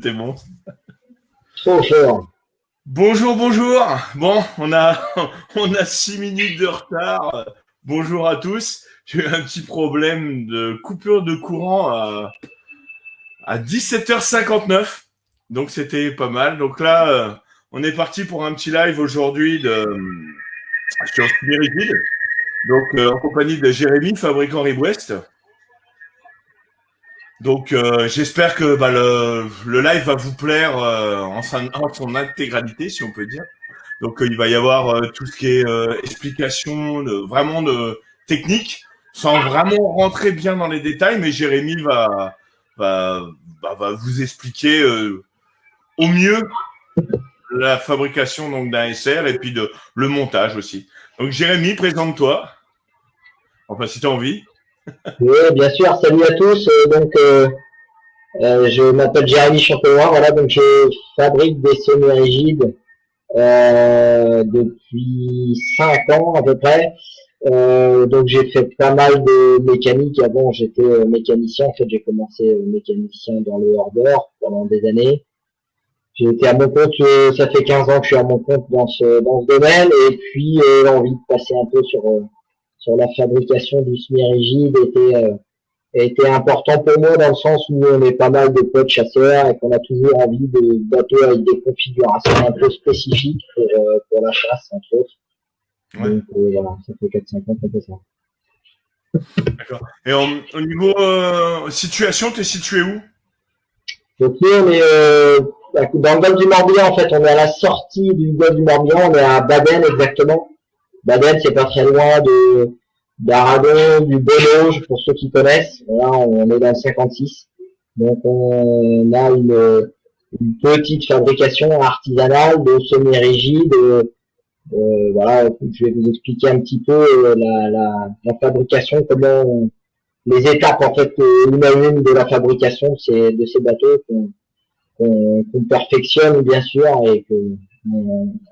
C'est bon. Trop fort. Bonjour, bonjour. Bon, on a 6 minutes de retard. Bonjour à tous. J'ai eu un petit problème de coupure de courant à 17h59. Donc, c'était pas mal. Donc là, on est parti pour un petit live aujourd'hui sur Spirit. Donc, en compagnie de Jérémy, fabricant RibWest. Donc, j'espère que le live va vous plaire en son intégralité, si on peut dire. Donc, il va y avoir tout ce qui est explication vraiment de technique, sans vraiment rentrer bien dans les détails, mais Jérémy va, va vous expliquer au mieux la fabrication donc d'un SR et puis le montage aussi. Donc, Jérémy, présente-toi. Enfin, si tu as envie. Oui, bien sûr. Salut à tous. Je m'appelle Jérémy Champenois. Voilà, donc je fabrique des semi-rigides depuis 5 ans à peu près. Donc j'ai fait pas mal de mécanique. Avant, j'étais mécanicien. En fait, j'ai commencé mécanicien dans le hors-bord pendant des années. J'ai été à mon compte, ça fait 15 ans que je suis à mon compte dans ce domaine. Et puis, l'envie de passer un peu sur la fabrication du semi-rigide était important pour moi dans le sens où on est pas mal de potes chasseurs et qu'on a toujours envie de bateaux avec des configurations un peu spécifiques pour la chasse, entre autres. Ouais. Donc voilà, ça fait 4-5 ans qu'on fait ça. D'accord. Et au niveau situation, tu es situé où? Donc nous, on est dans le golfe du Morbihan, en fait. On est à la sortie du golfe du Morbihan, on est à Baden exactement. Baden, c'est pas très loin d'Aragon, du Benoge, pour ceux qui connaissent. Là, on est dans le 56. Donc, on a une petite fabrication artisanale de semi-rigides. Voilà, je vais vous expliquer un petit peu la fabrication, les étapes, en fait, une à une de la fabrication de ces bateaux qu'on perfectionne, bien sûr, et que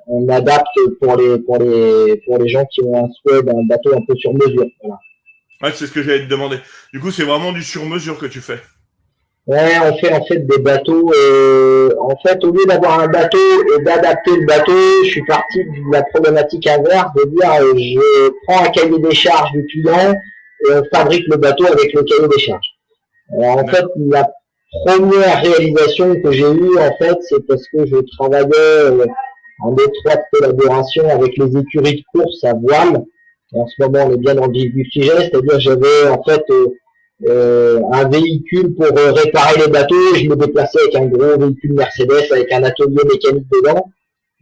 on adapte pour les gens qui ont un souhait d'un bateau un peu sur mesure. Voilà. Ouais, c'est ce que j'allais te demander. Du coup, c'est vraiment du sur-mesure que tu fais. Ouais, on fait en fait des bateaux. En fait, au lieu d'avoir un bateau et d'adapter le bateau, je suis parti de la problématique inverse de dire je prends un cahier des charges du client et on fabrique le bateau avec le cahier des charges. Alors, en fait, la première réalisation que j'ai eue, en fait, c'est parce que je travaillais en étroite collaboration avec les écuries de course à voile. En ce moment, on est bien dans le vif du sujet, c'est-à-dire j'avais en fait un véhicule pour réparer les bateaux. Je me déplaçais avec un gros véhicule Mercedes avec un atelier mécanique dedans.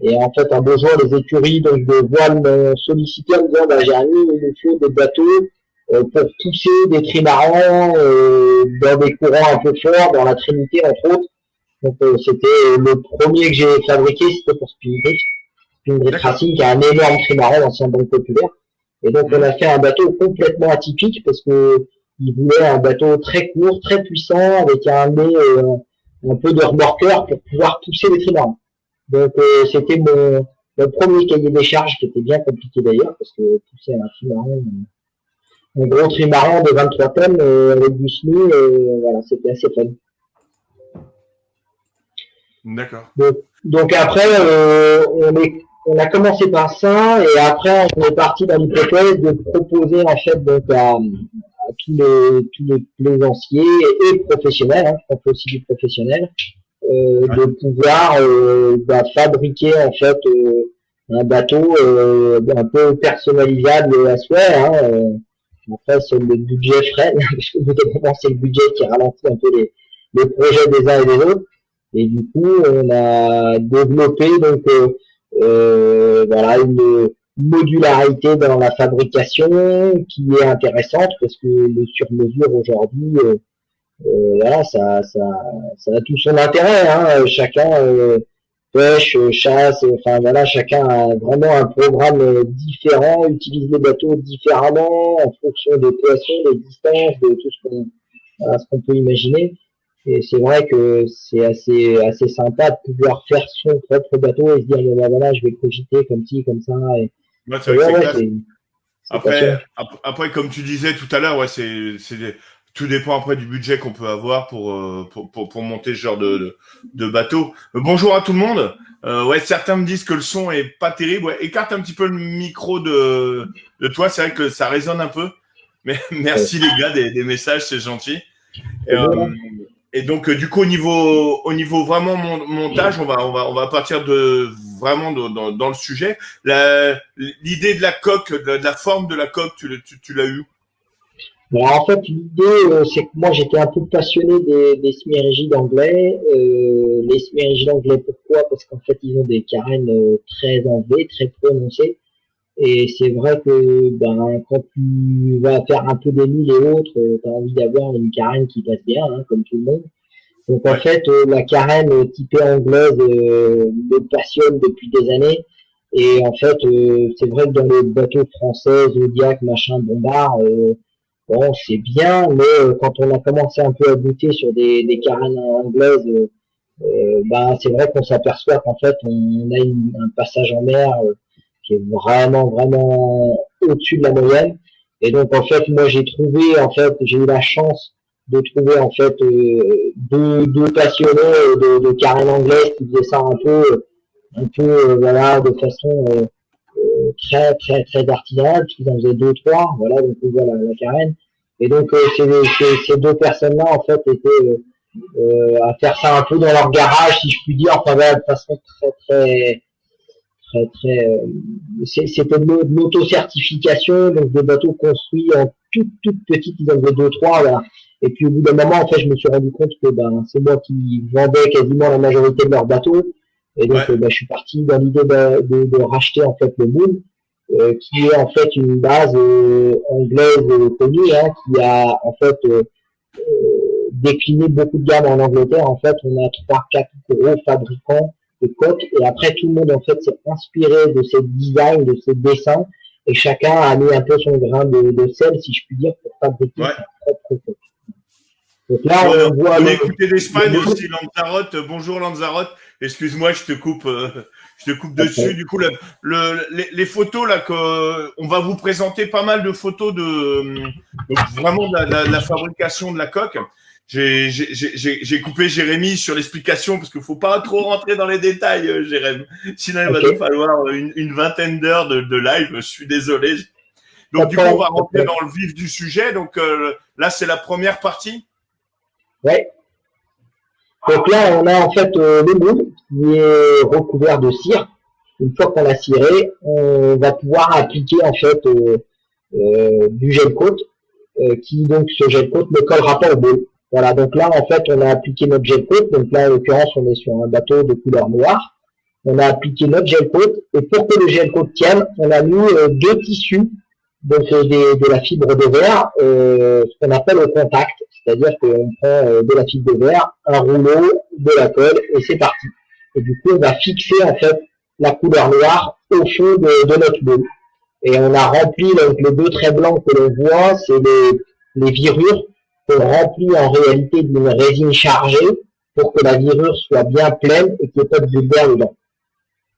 Et en fait, un besoin des écuries donc de voile m'ont sollicité en me disant Jérémy, il nous faut des bateaux pour pousser des trimarans dans des courants un peu forts, dans la Trinité entre autres. Donc c'était le premier que j'ai fabriqué, c'était pour Spirit Racing, qui a un énorme trimaran, l'ancien banque populaire. Et donc on a fait un bateau complètement atypique parce que il voulait un bateau très court, très puissant, avec un nez un peu de remorqueur pour pouvoir pousser les trimarans. Donc c'était mon premier cahier des charges qui était bien compliqué d'ailleurs parce que pousser un trimaran, un gros trimaran de 23 tonnes avec du SNU, voilà, c'était assez fun. D'accord. Donc après, on a commencé par ça et après on est parti dans l'hypothèse de proposer en fait donc à tous les plaisanciers et professionnels, hein, on fait aussi du professionnel, de pouvoir fabriquer en fait un bateau un peu personnalisable à souhait. Après, c'est le budget freine, parce que c'est le budget qui ralentit un peu les projets des uns et des autres. Et du coup, on a développé donc voilà une modularité dans la fabrication qui est intéressante parce que le sur-mesure aujourd'hui, voilà, ça a tout son intérêt. Hein. Chacun pêche, chasse, enfin voilà, chacun a vraiment un programme différent, utilise les bateaux différemment en fonction des poissons, des distances, de tout ce qu'on peut imaginer. Et c'est vrai que c'est assez sympa de pouvoir faire son propre bateau et se dire voilà, je vais cogiter comme ci, comme ça. Et ouais, c'est vrai que c'est classe. Après, comme tu disais tout à l'heure, ouais, c'est Tout dépend après du budget qu'on peut avoir pour monter ce genre de bateau. Bonjour à tout le monde. Ouais, certains me disent que le son est pas terrible. Ouais, écarte un petit peu le micro de toi. C'est vrai que ça résonne un peu. Mais merci les gars des messages, c'est gentil. Et, et donc du coup au niveau vraiment montage, on va partir de vraiment dans le sujet. L'idée de la coque, de la forme de la coque, tu l'as eu? Bon, en fait, l'idée, c'est que moi, j'étais un peu passionné des semi-rigides anglais. Les semi-rigides anglais, pourquoi? Parce qu'en fait, ils ont des carènes très enlevées, très prononcées. Et c'est vrai que ben, quand tu vas faire un peu des milles et autres, tu as envie d'avoir une carène qui passe bien, hein, comme tout le monde. Donc en Ouais. fait, la carène typée anglaise me passionne depuis des années. Et en fait, c'est vrai que dans les bateaux français, Zodiac, machin, Bombard, bon, c'est bien, mais quand on a commencé un peu à goûter sur des carènes anglaises, ben, c'est vrai qu'on s'aperçoit qu'en fait, on a un passage en mer qui est vraiment, vraiment au-dessus de la moyenne. Et donc, en fait, moi, j'ai eu la chance de trouver, en fait, deux passionnés de carène anglaise qui faisaient ça voilà, de façon très, très, très artisanale, parce qu'ils en faisaient deux, trois, voilà, donc on voit la carène. Et donc, ces deux personnes-là, en fait, étaient à faire ça un peu dans leur garage, si je puis dire, enfin, voilà, de façon très, très, très, très, c'était de l'auto-certification, donc des bateaux construits en toute petite, ils en faisaient deux, trois, voilà. Et puis, au bout d'un moment, en fait, je me suis rendu compte que, ben, c'est moi qui vendais quasiment la majorité de leurs bateaux. Et donc, Ouais. ben, je suis parti dans l'idée de racheter, en fait, le Moon, qui est, en fait, une base, anglaise connue, hein, qui a, en fait, décliné beaucoup de gammes en Angleterre. En fait, on a trois, quatre gros fabricants de coques et après tout le monde en fait s'est inspiré de ces designs, de ces dessins et chacun a mis un peu son grain de sel, si je puis dire, pour fabriquer Ouais. sa propre coque. Donc là, Bon, on voit on est écouté d'Espagne le aussi, Lanzarote. Bonjour Lanzarote. Excuse-moi, je te coupe dessus. Du coup, les photos là on va vous présenter pas mal de photos donc vraiment de la fabrication de la coque. J'ai coupé Jérémy sur l'explication parce qu'il faut pas trop rentrer dans les détails, Jérémy. Sinon, il va nous okay. falloir une vingtaine d'heures de live. Je suis désolé. Donc, du coup, on va rentrer dans le vif du sujet. Donc, là, c'est la première partie. Ouais. Donc là, on a en fait le moule qui est recouvert de cire. Une fois qu'on l'a ciré, on va pouvoir appliquer en fait du gel coat qui donc ce gel coat ne collera pas au moule. Voilà, donc là en fait on a appliqué notre gel coat, donc là en l'occurrence on est sur un bateau de couleur noire. On a appliqué notre gel coat et pour que le gel coat tienne, on a mis deux tissus donc de la fibre de verre, ce qu'on appelle au contact, c'est-à-dire qu'on prend de la fibre de verre, un rouleau, de la colle et c'est parti. Et du coup on va fixer en fait la couleur noire au fond de notre moule. Et on a rempli donc les deux traits blancs que l'on voit, c'est les virures qu'on remplit en réalité d'une résine chargée pour que la virure soit bien pleine et qu'il n'y ait pas de bulbe d'air dedans.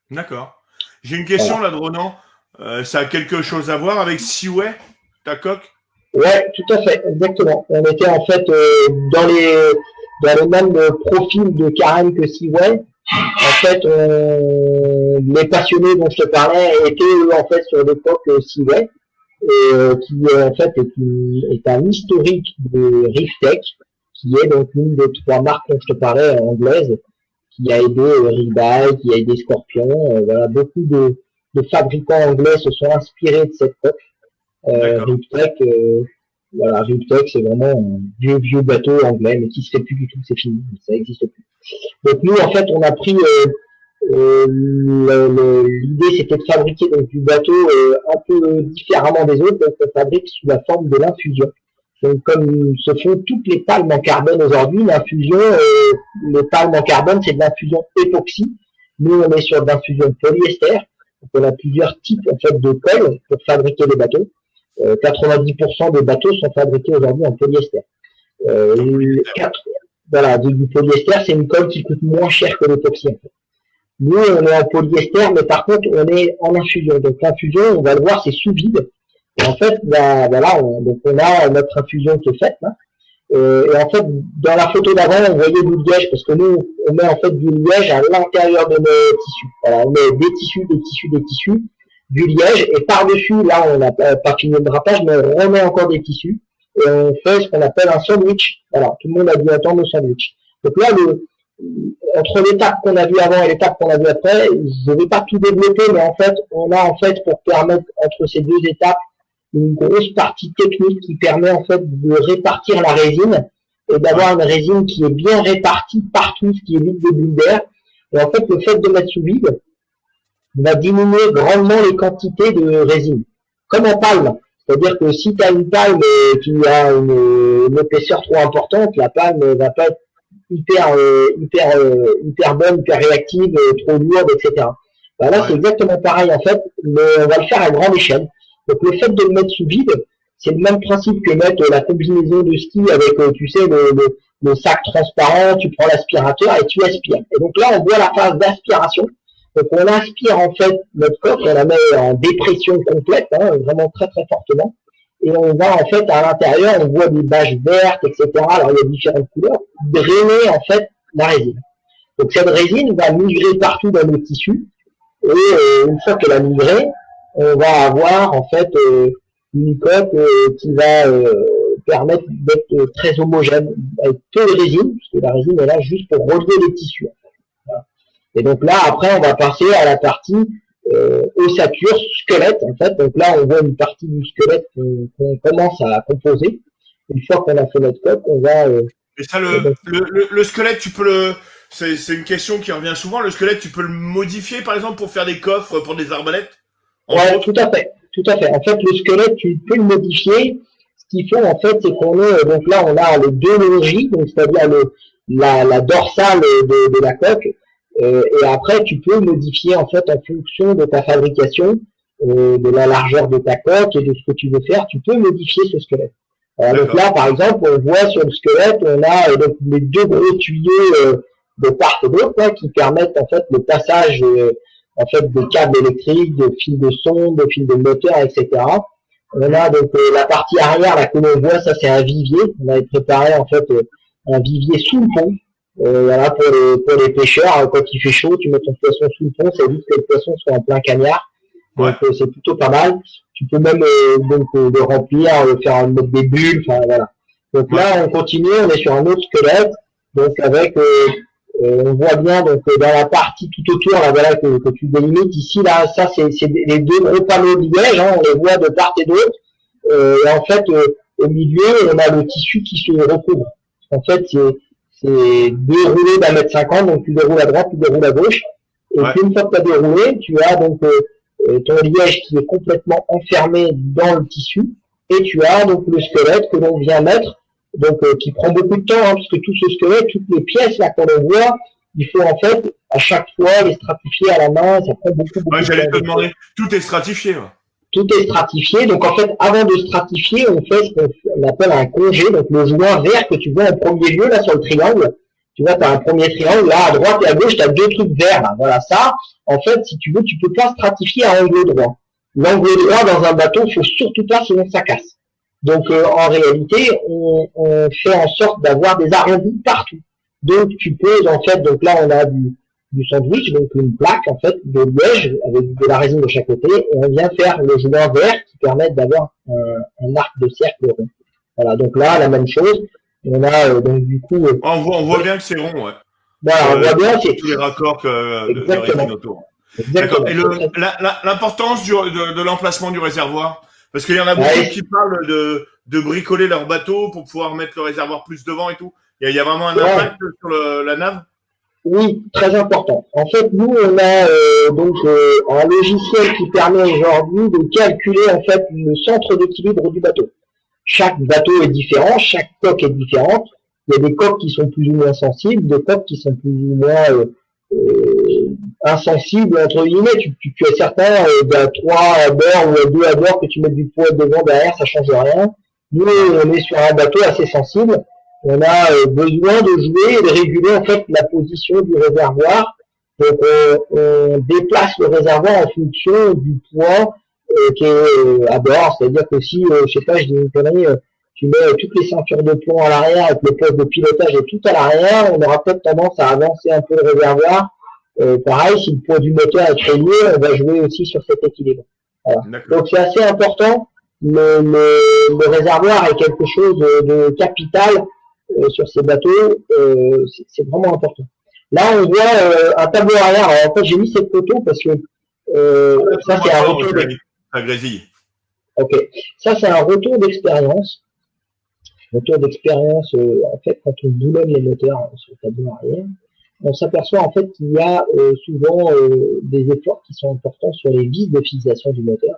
D'accord. J'ai une question Voilà. là, Dronan. Ça a quelque chose à voir avec Seaway, ta coque? Ouais, tout à fait, exactement. On était en fait dans le même profil de carène que Seaway. En fait, les passionnés dont je te parlais étaient eux, en fait sur l'époque Seaway, qui en fait est un historique de Riftec, qui est donc une des trois marques dont je te parlais anglaises, qui a aidé Rebuy, qui a aidé Scorpion. Voilà, beaucoup de fabricants anglais se sont inspirés de cette coque. Riftec, voilà, Riftec, c'est vraiment un vieux bateau anglais, mais qui se fait plus du tout, c'est fini, ça n'existe plus. Donc nous, en fait, on a pris l'idée, c'était de fabriquer donc, du bateau un peu différemment des autres, donc on fabrique sous la forme de l'infusion. Donc comme se font toutes les palmes en carbone aujourd'hui, l'infusion, les palmes en carbone, c'est de l'infusion époxy. Nous, on est sur de l'infusion polyester. Donc on a plusieurs types en fait de colle pour fabriquer les bateaux. 90% des bateaux sont fabriqués aujourd'hui en polyester. Voilà, du polyester, c'est une colle qui coûte moins cher que l'époxy. En fait. Nous, on est en polyester, mais par contre, on est en infusion. Donc l'infusion, on va le voir, c'est sous vide. Et en fait, bah, voilà, donc on a notre infusion qui est faite. Là. Et en fait, dans la photo d'avant, on voyait du liège, parce que nous, on met en fait du liège à l'intérieur de nos tissus. Voilà, on met des tissus, du liège, et par-dessus, là, on n'a pas fini le drapage, mais on remet encore des tissus, et on fait ce qu'on appelle un sandwich. Voilà, tout le monde a dû entendre le sandwich. Donc là, entre l'étape qu'on a vue avant et l'étape qu'on a vue après, je ne vais pas tout développer, mais en fait, on a en fait, pour permettre entre ces deux étapes, une grosse partie technique qui permet en fait de répartir la résine et d'avoir une résine qui est bien répartie partout, ce qui évite des bulles d'air. Et en fait, le fait de mettre sous vide va diminuer grandement les quantités de résine. Comme en palme. C'est-à-dire que si tu as une palme qui a une épaisseur trop importante, la palme va pas être hyper bonne, hyper réactive, trop lourde, etc. Ben là, c'est exactement pareil en fait, mais on va le faire à grande échelle. Donc le fait de le mettre sous vide, c'est le même principe que mettre la combinaison de ski avec, tu sais, le sac transparent, tu prends l'aspirateur et tu aspires. Et donc là, on voit la phase d'aspiration. Donc on aspire en fait notre coque, on la met en dépression complète, hein, vraiment très très fortement. Et on va en fait à l'intérieur, on voit des bâches vertes, etc. Alors il y a différentes couleurs, drainer en fait la résine. Donc cette résine va migrer partout dans nos tissus. Et une fois qu'elle a migré, on va avoir en fait une coque qui va permettre d'être très homogène avec peu de résine, parce que la résine est là juste pour relever les tissus. Voilà. Et donc là, après, on va passer à la partie ossature, squelette en fait. Donc là, on voit une partie du squelette qu'on commence à composer. Une fois qu'on a fait notre coque, on va... Et ça, le squelette, tu peux le... C'est une question qui revient souvent. Le squelette, tu peux le modifier, par exemple, pour faire des coffres, pour des arbalètes? Ouais, tout à fait. En fait, le squelette, tu peux le modifier. Ce qu'il faut, en fait, c'est qu'on ait, donc là, on a les deux longis, donc c'est-à-dire la dorsale de la coque. Et après, tu peux modifier, en fait, en fonction de ta fabrication, de la largeur de ta coque et de ce que tu veux faire, tu peux modifier ce squelette. Donc là, par exemple, on voit sur le squelette, on a donc les deux gros tuyaux de part et d'autre, qui permettent en fait le passage en fait de câbles électriques, de fils de son, de fils de moteur, etc. On a donc la partie arrière là que l'on voit, ça c'est un vivier. On avait préparé en fait un vivier sous le pont. Voilà pour les pêcheurs, quand il fait chaud, tu mets ton poisson sous le pont, ça évite que le poisson soit en plein cagnard. Donc c'est plutôt pas mal. Tu peux même donc le remplir, mettre des bulles, enfin voilà. Donc là on continue, on est sur un autre squelette, donc avec on voit bien donc dans la partie tout autour là voilà que tu délimites ici là, ça c'est les deux gros panneaux de liège, hein, on les voit de part et d'autre. Et en fait au milieu on a le tissu qui se recouvre. En fait c'est deux roulés d'1,50 m, donc tu déroules à droite, tu déroules à gauche. Et puis une fois que tu as déroulé, tu as donc ton liège qui est complètement enfermé dans le tissu, et tu as donc le squelette que l'on vient mettre, donc qui prend beaucoup de temps, hein, parce que tout ce squelette, toutes les pièces là qu'on voit, il faut en fait à chaque fois les stratifier à la main, ça prend beaucoup de temps. J'allais te demander, tout est stratifié. Tout est stratifié, donc en fait avant de stratifier, on fait ce qu'on appelle un congé, donc le joint vert que tu vois en premier lieu là sur le triangle. Tu vois, tu as un premier triangle, là, à droite et à gauche, tu as deux trucs verts, là. Voilà, ça, en fait, si tu veux, tu peux pas stratifier à angle droit. L'angle droit dans un bateau, il faut surtout pas, sinon ça casse. Donc, en réalité, on fait en sorte d'avoir des arrondis partout. Donc, tu peux, en fait, donc là, on a du sandwich, donc une plaque, en fait, de liège, avec de la résine de chaque côté, et on vient faire le joint vert qui permet d'avoir un arc de cercle rond. Voilà, donc là, la même chose. On a donc du coup. On voit bien que c'est rond, ouais. Voilà, on voit bien, c'est tous les raccords de résine autour. Exactement. D'accord. Et l'importance de l'emplacement du réservoir, parce qu'il y en a beaucoup qui parlent de bricoler leur bateau pour pouvoir mettre le réservoir plus devant et tout. Il y a vraiment un impact sur la nave. Oui, très important. En fait, nous, on a donc un logiciel qui permet aujourd'hui de calculer en fait le centre d'équilibre du bateau. Chaque bateau est différent, chaque coque est différente. Il y a des coques qui sont plus ou moins sensibles, des coques qui sont plus ou moins insensibles, entre guillemets. Tu as certains, à 3 à bord ou à 2 à bord, que tu mets du poids devant, derrière, ça change rien. Nous, on est sur un bateau assez sensible. On a besoin de jouer et de réguler en fait la position du réservoir. Donc, on déplace le réservoir en fonction du poids qui est à bord, c'est-à-dire que si, je sais pas, je dis une connerie, tu mets toutes les ceintures de plomb à l'arrière avec le poste de pilotage et tout à l'arrière, on aura peut-être tendance à avancer un peu le réservoir. Pareil, si le poids du moteur est trop lourd, on va jouer aussi sur cet équilibre. Voilà. Donc c'est assez important. Le réservoir est quelque chose de capital sur ces bateaux. C'est vraiment important. Là, on voit un tableau arrière. Alors, en fait, j'ai mis cette photo parce que ça, c'est un retour Ok. Ça, c'est un retour d'expérience. Retour d'expérience, en fait, quand on boulonne les moteurs sur le tableau arrière, on s'aperçoit en fait qu'il y a souvent des efforts qui sont importants sur les vis de fixation du moteur.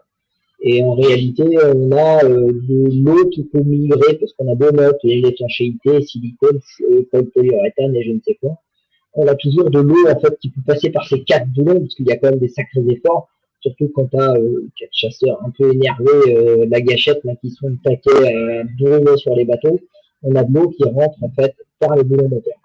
Et en réalité, on a de l'eau qui peut migrer parce qu'on a deux notes, l'étanchéité, silicone, polyuréthane et je ne sais quoi. On a toujours de l'eau en fait qui peut passer par ces quatre boulons parce qu'il y a quand même des sacrés efforts, surtout quand tu as quatre chasseurs un peu énervés, la gâchette là, qui sont taqués à bourriner sur les bateaux. On a de l'eau qui rentre en fait par les boulons moteurs.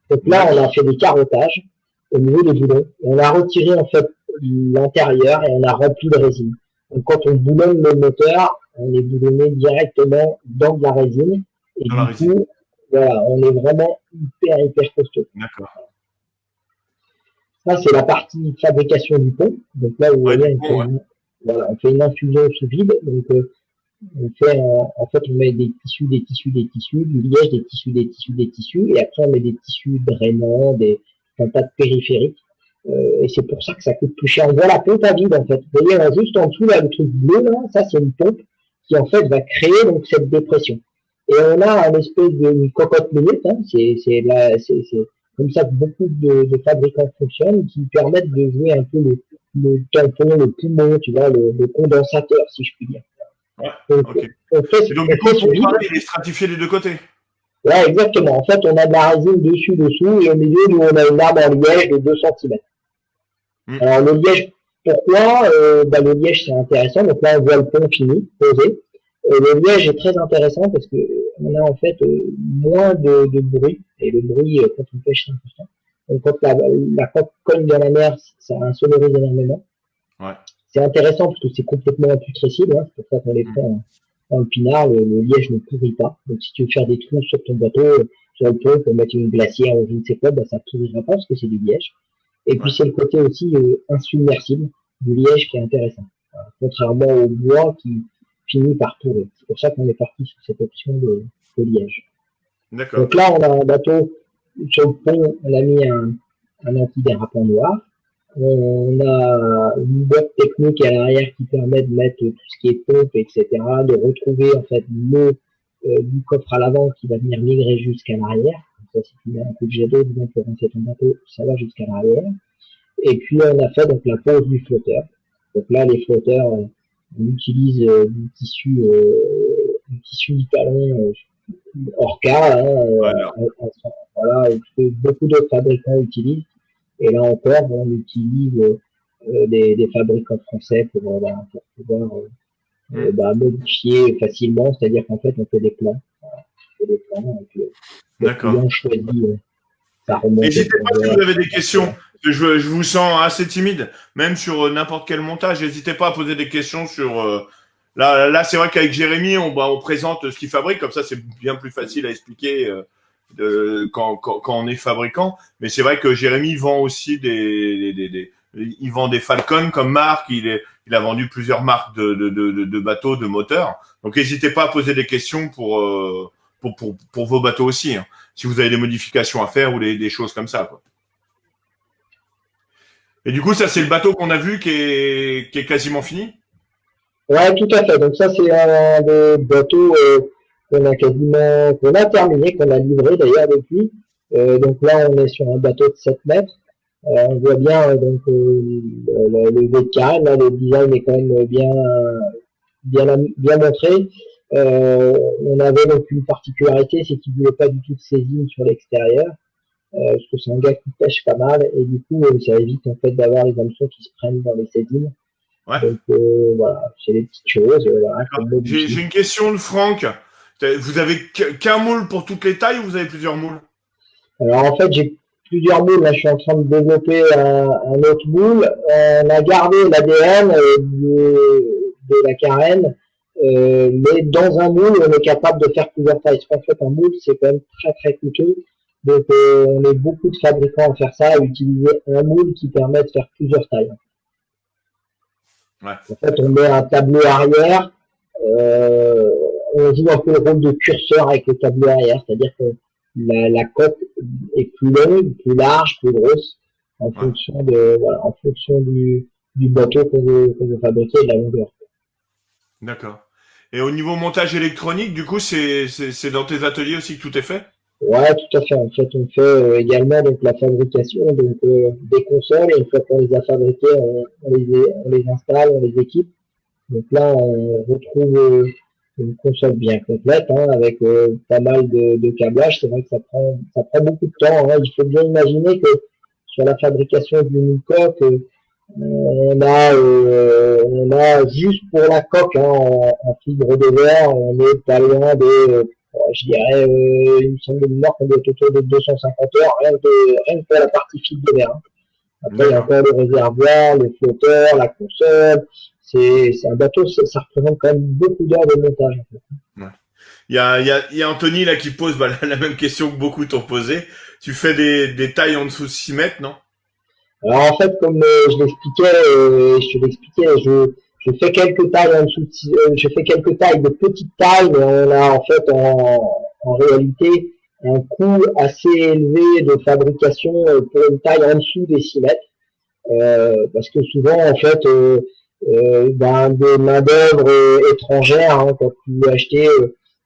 Donc là, on a fait des carottages au niveau des boulons. Et on a retiré en fait l'intérieur et on a rempli de résine. Donc quand on boulonne le moteur, on est boulonné directement dans de la résine. Et dans du coup, voilà, on est vraiment hyper costaud. D'accord. Ça, c'est la partie fabrication du pont. Donc là, vous voyez, on fait une infusion sous vide. Donc, on fait, en fait, on met des tissus, du liège, des tissus, et après, on met des tissus drainants, un tas de périphériques. Et c'est pour ça que ça coûte plus cher. On voit la pompe à vide, en fait. Vous voyez, juste en dessous, là, le truc bleu, là, ça, c'est une pompe qui, en fait, va créer, donc, cette dépression. Et on a un espèce de cocotte minute, hein. C'est comme ça que beaucoup de fabricants fonctionnent, qui permettent de jouer un peu le tampon, le poumon, tu vois, le condensateur, si je puis dire. Ouais, donc, okay. Donc du coup, il est stratifié des deux côtés. Ouais, exactement. En fait, on a de la résine dessous, et au milieu, nous, on a une arme en liège de 2 cm. Alors, le liège, pourquoi le liège, c'est intéressant. Donc là, on voit le pont fini, posé. Le liège est très intéressant parce que on a en fait moins de bruit, et le bruit, quand on pêche, c'est important. Donc, quand la coque cogne dans la mer, ça insonorise énormément. Ouais. C'est intéressant parce que c'est complètement imputrescible, hein. C'est pour ça qu'on les prend en pinard, le liège ne pourrit pas. Donc si tu veux faire des trous sur ton bateau, sur le pont, pour mettre une glacière ou je ne sais quoi, ça ne pourrira pas parce que c'est du liège. Et puis c'est le côté aussi insubmersible du liège qui est intéressant. Contrairement au bois qui finit par pourrir. C'est pour ça qu'on est parti sur cette option de liège. D'accord. Donc là, on a un bateau, sur le pont, on a mis un antidérapant noir. On a une boîte technique à l'arrière qui permet de mettre tout ce qui est pompe, etc., de retrouver en fait l'eau du coffre à l'avant qui va venir migrer jusqu'à l'arrière. Ça, si tu mets un coup de jet d'eau disons, pour rincer ton bateau, ça va jusqu'à l'arrière. Et puis on a fait donc la pose du flotteur. Donc là, les flotteurs, on utilise du tissu du talon Orca, voilà, que beaucoup d'autres fabricants utilisent. Et là encore, on utilise des fabricants français pour pouvoir modifier facilement, c'est-à-dire qu'en fait, on fait des plans. D'accord. N'hésitez pas si vous avez des questions. Je vous sens assez timide, même sur n'importe quel montage. N'hésitez pas à poser des questions sur. Là, c'est vrai qu'avec Jérémy, on présente ce qu'il fabrique, comme ça, c'est bien plus facile à expliquer. Quand on est fabricant, mais c'est vrai que Jérémy vend aussi il vend des Falcon comme marque, il a vendu plusieurs marques de bateaux, de moteurs. Donc n'hésitez pas à poser des questions pour vos bateaux aussi, hein, si vous avez des modifications à faire ou des choses comme ça, quoi. Et du coup, ça c'est le bateau qu'on a vu qui est quasiment fini. Ouais, tout à fait. Donc ça c'est un des bateaux qu'on a terminé, qu'on a livré d'ailleurs depuis. Donc là, on est sur un bateau de 7 mètres. On voit bien donc le V-carène, là, le design est quand même bien montré. On avait donc une particularité, c'est qu'il ne voulait pas du tout de saisine sur l'extérieur, parce que c'est un gars qui pêche pas mal, et du coup, ça évite en fait d'avoir les hameçons qui se prennent dans les saisines. Ouais. Donc voilà, c'est des petites choses. Voilà, j'ai une question de Franck. Vous avez qu'un moule pour toutes les tailles ou vous avez plusieurs moules? Alors en fait, j'ai plusieurs moules. Là, je suis en train de développer un autre moule. On a gardé l'ADN de la carène mais dans un moule, on est capable de faire plusieurs tailles. Parce qu'en fait, un moule, c'est quand même très très coûteux. Donc, on est beaucoup de fabricants à faire ça, à utiliser un moule qui permet de faire plusieurs tailles. Ouais. En fait, on met un tableau arrière, on joue un peu le rôle de curseur avec le tableau arrière, c'est-à-dire que la coque est plus longue, plus large, plus grosse, en fonction en fonction du bateau qu'on veut fabriquer et de la longueur. D'accord. Et au niveau montage électronique, du coup, c'est dans tes ateliers aussi que tout est fait? Ouais, tout à fait. En fait, on fait également donc la fabrication des consoles, et une fois qu'on les a fabriquées, on les installe, on les équipe. Donc là, on retrouve une console bien complète, avec pas mal de câblage. C'est vrai que ça prend beaucoup de temps. Il faut bien imaginer que sur la fabrication d'une coque, on a juste pour la coque en fibre de verre, on est pas loin de, je dirais, il me semble de mémoire qu'on doit être autour de 250 heures, rien que pour la partie fibre de verre. Après, il y a encore le réservoir, le flotteur, la console. C'est un bateau, ça représente quand même beaucoup d'heures de montage. En fait. Ouais. Il y a Anthony là qui pose la même question que beaucoup t'ont posé. Tu fais des tailles en dessous de 6 mètres, non? Alors en fait, comme je l'expliquais, je fais quelques tailles en dessous, je fais quelques tailles de petites tailles, mais on a en fait en réalité un coût assez élevé de fabrication pour une taille en dessous des 6 mètres, parce que souvent en fait des main d'œuvre étrangères, quand tu veux acheter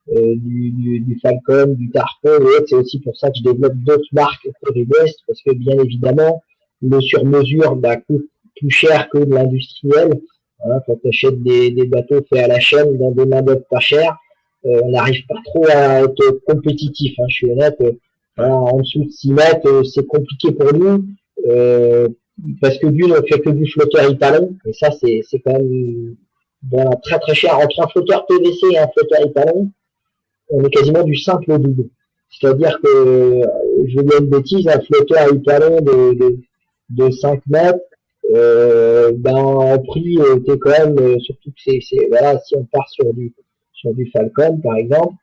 du Falcon, du Tarpon, c'est aussi pour ça que je développe d'autres marques que Ribest, parce que bien évidemment le sur-mesure coûte plus cher que de l'industriel. Quand tu achètes des bateaux faits à la chaîne dans des main d'œuvre pas chères, on n'arrive pas trop à être compétitif. Je suis honnête, en dessous de 6 mètres, c'est compliqué pour nous, parce que d'une, on fait que du flotteur Italon, et ça c'est quand même très très cher. Entre un flotteur PVC et un flotteur Italon, on est quasiment du simple au double. C'est-à-dire que, je vais dire une bêtise, un flotteur Italon de 5 mètres, en prix, t'es quand même, surtout que si on part sur du Falcon, par exemple,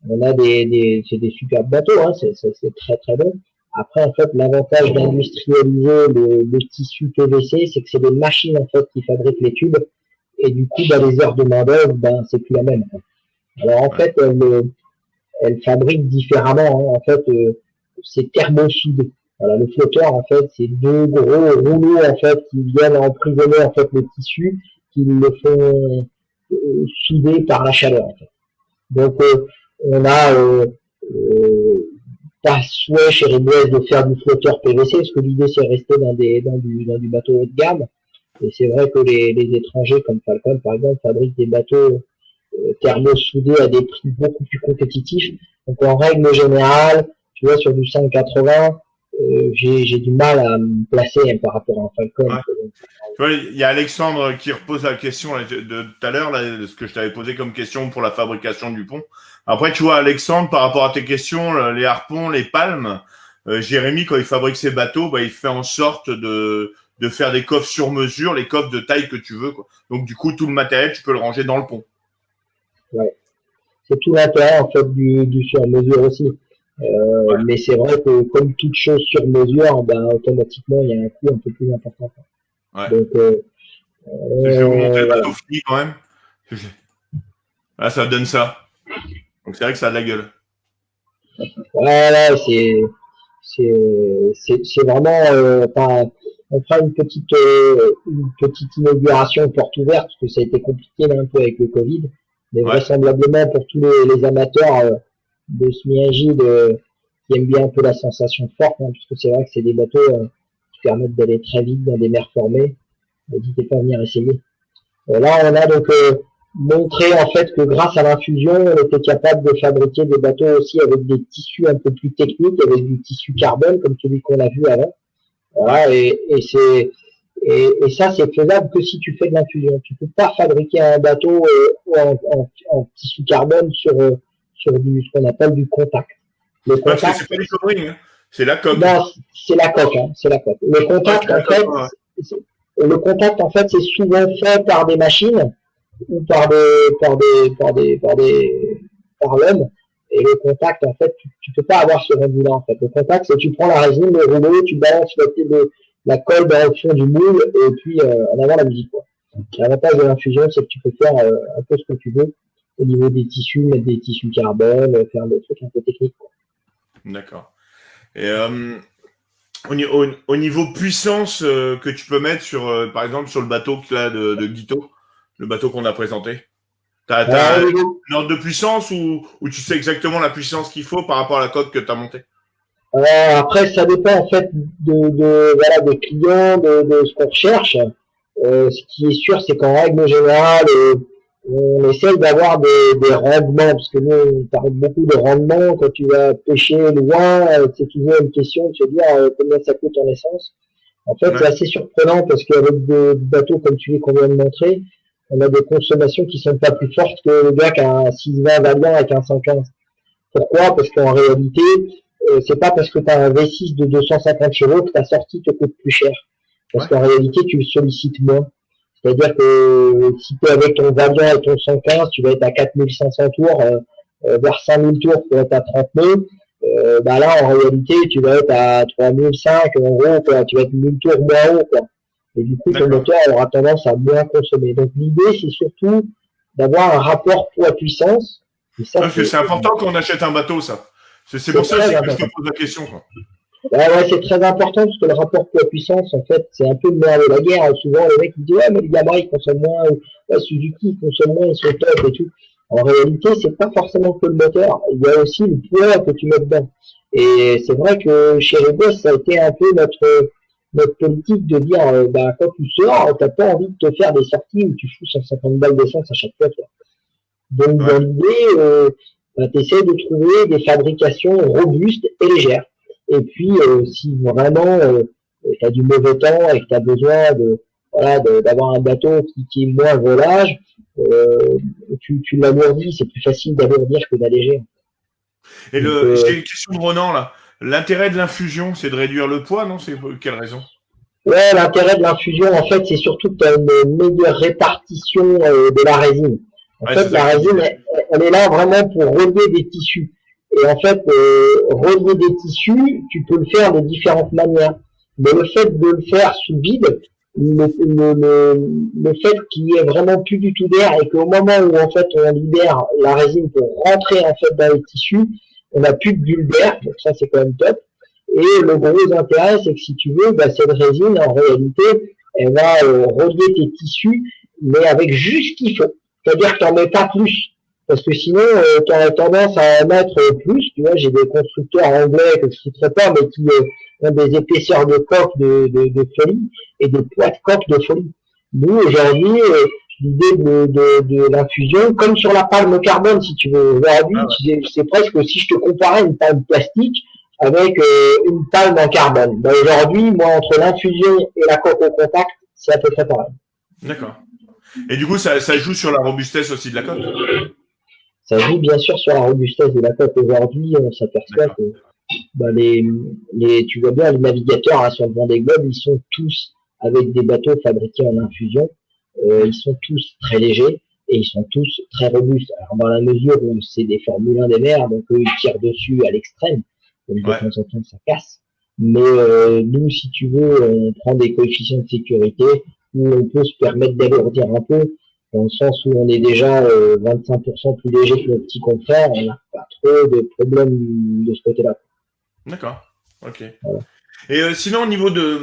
on a c'est des superbes bateaux, c'est très très bon. Après, en fait, l'avantage d'industrialiser le tissu PVC, c'est que c'est des machines, en fait, qui fabriquent les tubes, et du coup, les heures de main-d'œuvre, c'est plus la même. Alors, en fait, elle fabrique différemment, en fait, c'est thermosoudé. Voilà, le flotteur, en fait, c'est deux gros rouleaux, en fait, qui viennent emprisonner, en fait, le tissu, qui le font souder par la chaleur, en fait. Donc, on a pas souhait chez Ribest de faire du flotteur PVC, parce que l'idée, c'est rester dans du bateau haut de gamme. Et c'est vrai que les étrangers, comme Falcon, par exemple, fabriquent des bateaux thermosoudés à des prix beaucoup plus compétitifs. Donc, en règle générale, tu vois, sur du 580, j'ai du mal à me placer par rapport à un Falcon. Ouais. Tu vois, il y a Alexandre qui repose la question de tout à l'heure, ce que je t'avais posé comme question pour la fabrication du pont. Après, tu vois, Alexandre, par rapport à tes questions, les harpons, les palmes, Jérémy, quand il fabrique ses bateaux, il fait en sorte de faire des coffres sur mesure, les coffres de taille que tu veux, quoi. Donc, du coup, tout le matériel, tu peux le ranger dans le pont. Ouais. C'est tout l'intérêt, en fait, du sur-mesure aussi. Mais c'est vrai que comme toute chose sur mesure, automatiquement, il y a un coût un peu plus important. Ouais. Donc, je vais vous montrer le bateau fini quand même. Là, ça donne ça. Donc, c'est vrai que ça a de la gueule. Voilà, c'est vraiment, on fera une petite inauguration porte ouverte, parce que ça a été compliqué là, un peu avec le Covid, mais vraisemblablement pour tous les amateurs de semi-rigide qui aiment bien un peu la sensation forte, parce que c'est vrai que c'est des bateaux qui permettent d'aller très vite dans des mers formées. N'hésitez pas à venir essayer. Là, on a donc montré en fait que grâce à l'infusion, on était capable de fabriquer des bateaux aussi avec des tissus un peu plus techniques, avec du tissu carbone comme celui qu'on a vu avant. Voilà, et ça, c'est faisable que si tu fais de l'infusion. Tu peux pas fabriquer un bateau en tissu carbone sur ce qu'on appelle du contact. Le contact, c'est pas du covering, hein. C'est la coque. Non, c'est la coque, c'est la coque. Le contact, en fait, c'est souvent fait par des machines ou par l'homme. Et le contact, en fait, tu peux pas avoir ce rendu-là, en fait. Le contact, c'est tu prends la résine, le rouleau, tu balances la colle dans le fond du moule, et puis en avant la musique, quoi. L'avantage de l'infusion, c'est que tu peux faire un peu ce que tu veux au niveau des tissus, mettre des tissus carbone, faire des trucs un peu techniques, quoi. D'accord. Et au niveau puissance que tu peux mettre sur, par exemple, sur le bateau là, de Guito, le bateau qu'on a présenté, t'as une ordre de puissance ou tu sais exactement la puissance qu'il faut par rapport à la coque que tu as montée? Après, ça dépend en fait voilà, des clients, de ce qu'on recherche. Ce qui est sûr, c'est qu'en règle générale, on essaye d'avoir des rendements, parce que nous, on parle beaucoup de rendement. Quand tu vas pêcher loin, c'est toujours une question de se dire combien ça coûte en essence. En fait, c'est assez surprenant parce qu'avec des bateaux comme celui qu'on vient de montrer, on a des consommations qui sont pas plus fortes que le gars qui a un 620 Valiant avec un 115. Pourquoi? Parce qu'en réalité, c'est pas parce que tu as un V6 de 250 chevaux que ta sortie te coûte plus cher. Parce qu'en réalité, tu le sollicites moins. C'est-à-dire que si tu es avec ton Valiant et ton 115, tu vas être à 4500 tours, vers 5000 tours pour être à 30 nœuds. Bah là, en réalité, tu vas être à 3005, en gros, quoi. Tu vas être 1000 tours moins haut, quoi. Et du coup, ton moteur aura tendance à moins consommer. Donc, l'idée, c'est surtout d'avoir un rapport poids-puissance. Parce que c'est important quand on achète un bateau, ça. C'est pour ça aussi que je te pose la question, quoi. Ouais, c'est très important parce que le rapport poids-puissance, en fait, c'est un peu le nerf de la guerre. Souvent, les mecs ils disent ouais, mais les Yamaha ils consomment moins, ou ouais, Suzuki ils consomment moins, ils sont top et tout. En réalité, c'est pas forcément que le moteur. Il y a aussi le poids que tu mets dedans. Et c'est vrai que chez les Boss, ça a été un peu notre politique de dire bah quand tu sors, t'as pas envie de te faire des sorties où tu fous 150 balles d'essence à chaque fois, toi. Donc dans l'idée, tu essaies de trouver des fabrications robustes et légères. Et puis, si vraiment tu as du mauvais temps et que tu as besoin d'avoir un bateau qui est moins volage, tu l'alourdis. C'est plus facile d'alourdir que d'alléger. Et j'ai une question de Ronan, là. L'intérêt de l'infusion, c'est de réduire le poids, non? C'est pour quelle raison? Ouais, l'intérêt de l'infusion, en fait, c'est surtout que tu as une meilleure répartition de la résine. En fait, la résine, elle est là vraiment pour relier des tissus. Et en fait, relier des tissus, tu peux le faire de différentes manières. Mais le fait de le faire sous vide, le fait qu'il n'y ait vraiment plus du tout d'air et qu'au moment où en fait on libère la résine pour rentrer en fait dans les tissus, on n'a plus de bulle d'air, donc ça c'est quand même top. Et le gros intérêt, c'est que si tu veux, bah, cette résine, en réalité, elle va relier tes tissus, mais avec juste ce qu'il faut. C'est-à-dire que tu n'en mets pas plus. Parce que sinon, tu as tendance à en mettre plus. Tu vois, j'ai des constructeurs anglais que je ne citerai pas, mais qui ont des épaisseurs de coque de folie et des poids de coque de folie. Nous, aujourd'hui, l'idée de l'infusion, comme sur la palme carbone, si tu veux, aujourd'hui, c'est presque si je te comparais une palme plastique avec une palme en carbone. Ben, aujourd'hui, moi, entre l'infusion et la coque au contact, c'est à peu près pareil. D'accord. Et du coup, ça joue sur la robustesse aussi de la coque? Ça joue bien sûr sur la robustesse de la coque. Aujourd'hui, on s'aperçoit que bah, tu vois bien, les navigateurs hein, sur le Vendée Globe, ils sont tous avec des bateaux fabriqués en infusion. Ils sont tous très légers et ils sont tous très robustes. Alors, dans la mesure où c'est des Formule 1 des mers, donc eux, ils tirent dessus à l'extrême. Donc, de temps en temps, ça casse. Mais nous, si tu veux, on prend des coefficients de sécurité où on peut se permettre d'alourdir un peu, dans le sens où on est déjà 25% plus léger que nos petits confrères, on n'a pas trop de problèmes de ce côté-là. D'accord, ok. Voilà. Et sinon, au niveau de...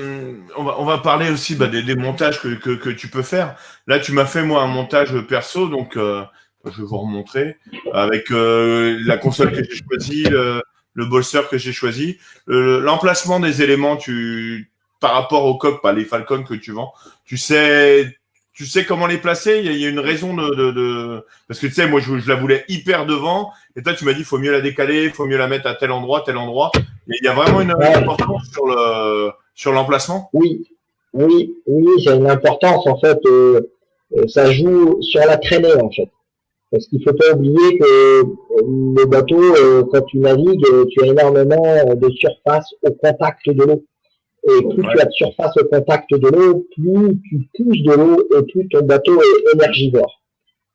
On va parler aussi des montages que tu peux faire. Là, tu m'as fait, moi, un montage perso, donc je vais vous remontrer, avec la console que j'ai choisie, le bolster que j'ai choisi, l'emplacement des éléments, par rapport aux coques, pas les Falcon que tu vends, tu sais comment les placer? Il y a une raison parce que tu sais, moi, je la voulais hyper devant, et toi, tu m'as dit, faut mieux la décaler, faut mieux la mettre à tel endroit. Mais il y a vraiment une importance sur l'emplacement? Oui, c'est une importance, en fait, ça joue sur la traînée, en fait. Parce qu'il faut pas oublier que le bateau, quand tu navigues, tu as énormément de surface au contact de l'eau. Et plus tu as de surface au contact de l'eau, plus tu pousses de l'eau et plus ton bateau est énergivore.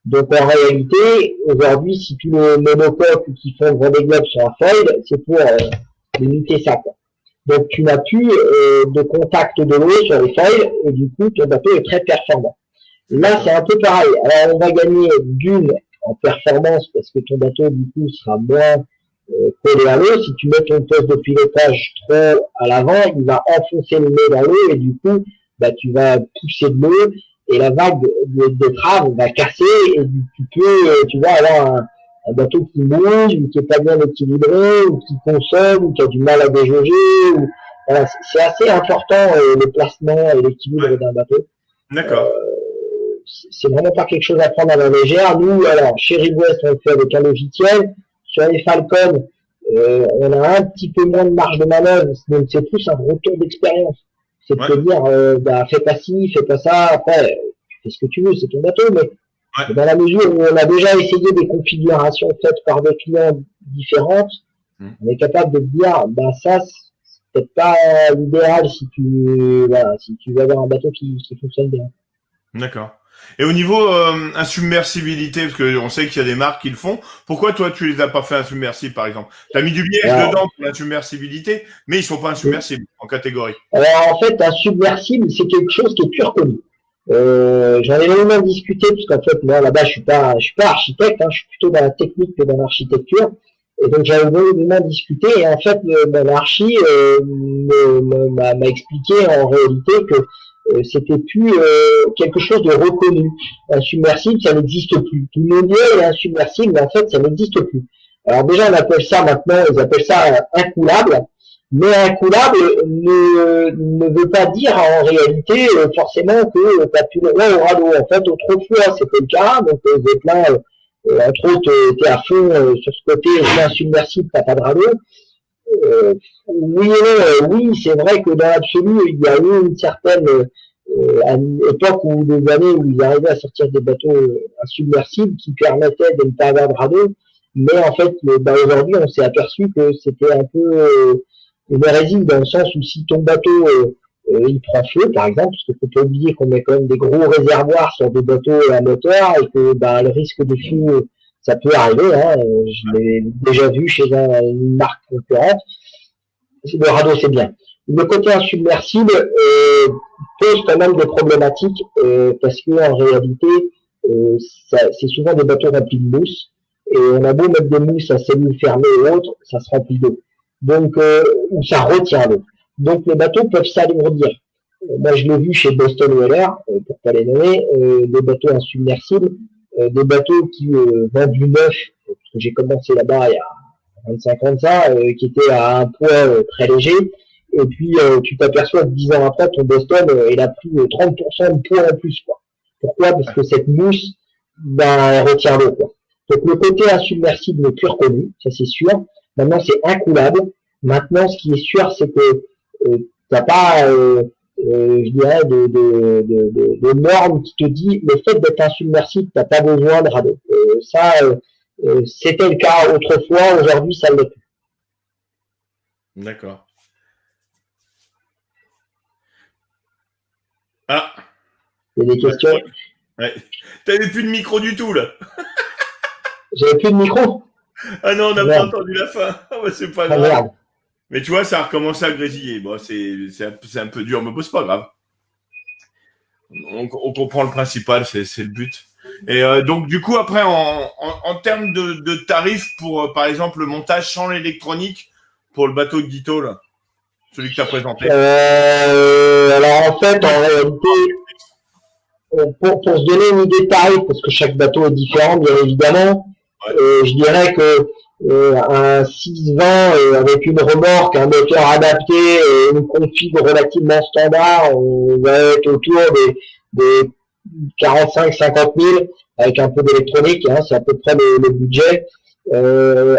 Donc en réalité, aujourd'hui, si tous les monocoques qui font le Vendée Globe sont en foil, c'est pour limiter ça, quoi. Donc tu n'as plus de contact de l'eau sur les foils et du coup ton bateau est très performant. Là c'est un peu pareil. Alors on va gagner d'une en performance parce que ton bateau du coup sera moins collé à l'eau. Si tu mets ton poste de pilotage trop à l'avant, il va enfoncer le nez dans l'eau et du coup tu vas pousser de l'eau et la vague d'étrave va casser et tu vas avoir un bateau qui bouge, ou qui est pas bien équilibré, ou qui consomme, ou qui a du mal à déjauger. Voilà, c'est assez important le placement et l'équilibre d'un bateau. D'accord. C'est vraiment pas quelque chose à prendre à la légère. Nous, alors chez Ribwest, on le fait avec un logiciel. Sur les Falcon, on a un petit peu moins de marge de manœuvre, donc c'est plus un retour d'expérience. C'est de te dire, fais pas ci, fais pas ça. Après, tu fais ce que tu veux, c'est ton bateau, mais dans la mesure où on a déjà essayé des configurations faites par des clients différentes, on est capable de te dire, ça, c'est peut-être pas l'idéal si tu veux avoir un bateau qui fonctionne bien. D'accord. Et au niveau insubmersibilité, parce que on sait qu'il y a des marques qui le font, pourquoi toi tu les as pas fait insubmersibles par exemple? Tu as mis du liège dedans pour l'insubmersibilité, mais ils sont pas insubmersibles en catégorie. Alors en fait, insubmersible, c'est quelque chose qui est plus reconnu. J'en ai longuement discuté parce qu'en fait moi là-bas je suis pas architecte, je suis plutôt dans la technique que dans l'architecture, et donc j'avais longuement discuté et en fait l'archi m'a expliqué en réalité que c'était plus quelque chose de reconnu. Insubmersible, ça n'existe plus. Tout le monde dit insubmersible, mais en fait ça n'existe plus. Alors déjà on appelle ça maintenant, ils appellent ça incoulable. Mais incoulable ne veut pas dire en réalité forcément que tu n'as plus le droit au radeau. En fait, autrefois, c'était le cas. Donc, les plans, entre autres, étaient à fond sur ce côté insubmersible, tu n'as pas de radeau. Oui et non, oui, c'est vrai que dans l'absolu, il y a eu une certaine époque ou des années où ils arrivaient à sortir des bateaux insubmersibles qui permettaient de ne pas avoir de radeau. Mais en fait, aujourd'hui, on s'est aperçu que c'était un peu une hérésie dans le sens où si ton bateau il prend feu, par exemple, parce qu'il faut pas oublier qu'on met quand même des gros réservoirs sur des bateaux à moteur et que le risque de feu, ça peut arriver. Je l'ai déjà vu chez une marque concurrente. Le radeau, c'est bien. Le côté insubmersible pose quand même des problématiques parce que en réalité, c'est souvent des bateaux remplis de mousse et on a beau mettre des mousses à cellules fermées et autres, ça se remplit d'eau. Donc, où ça retient l'eau. Donc, les bateaux peuvent s'alourdir. Moi, je l'ai vu chez Boston Whaler, pour pas les nommer, des bateaux insubmersibles, des bateaux qui vendent du neuf, parce que j'ai commencé là-bas il y a 25 ans de ça, qui étaient à un poids très léger, et puis tu t'aperçois que 10 ans après, ton Boston, il a pris 30% de poids en plus, quoi. Pourquoi? Parce que cette mousse, elle retient l'eau, quoi. Donc, le côté insubmersible n'est plus reconnu, ça c'est sûr. Maintenant, c'est incoulable. Maintenant, ce qui est sûr, c'est que t'as pas, je dirais, de normes qui te dit le fait d'être insubmersible, t'as pas besoin de radeau. C'était le cas autrefois. Aujourd'hui, ça ne l'est plus. D'accord. Ah. Il y a des questions. Ouais. T'avais plus de micro du tout là. J'avais plus de micro. Ah non, on n'a pas entendu la fin. C'est pas grave. Merde. Mais tu vois, ça a recommencé à grésiller. Bon, c'est un peu dur, mais bon, c'est pas grave. On comprend le principal, c'est le but. Et donc, du coup, après, en termes de tarifs pour, par exemple, le montage sans l'électronique pour le bateau de Guito, là, celui que tu as présenté. Alors, en fait, en réalité, pour se donner une idée de tarif, parce que chaque bateau est différent, bien évidemment, je dirais que un 620 avec une remorque, un moteur adapté, une config relativement standard, on va être autour des 45-50 000 avec un peu d'électronique, c'est à peu près le budget.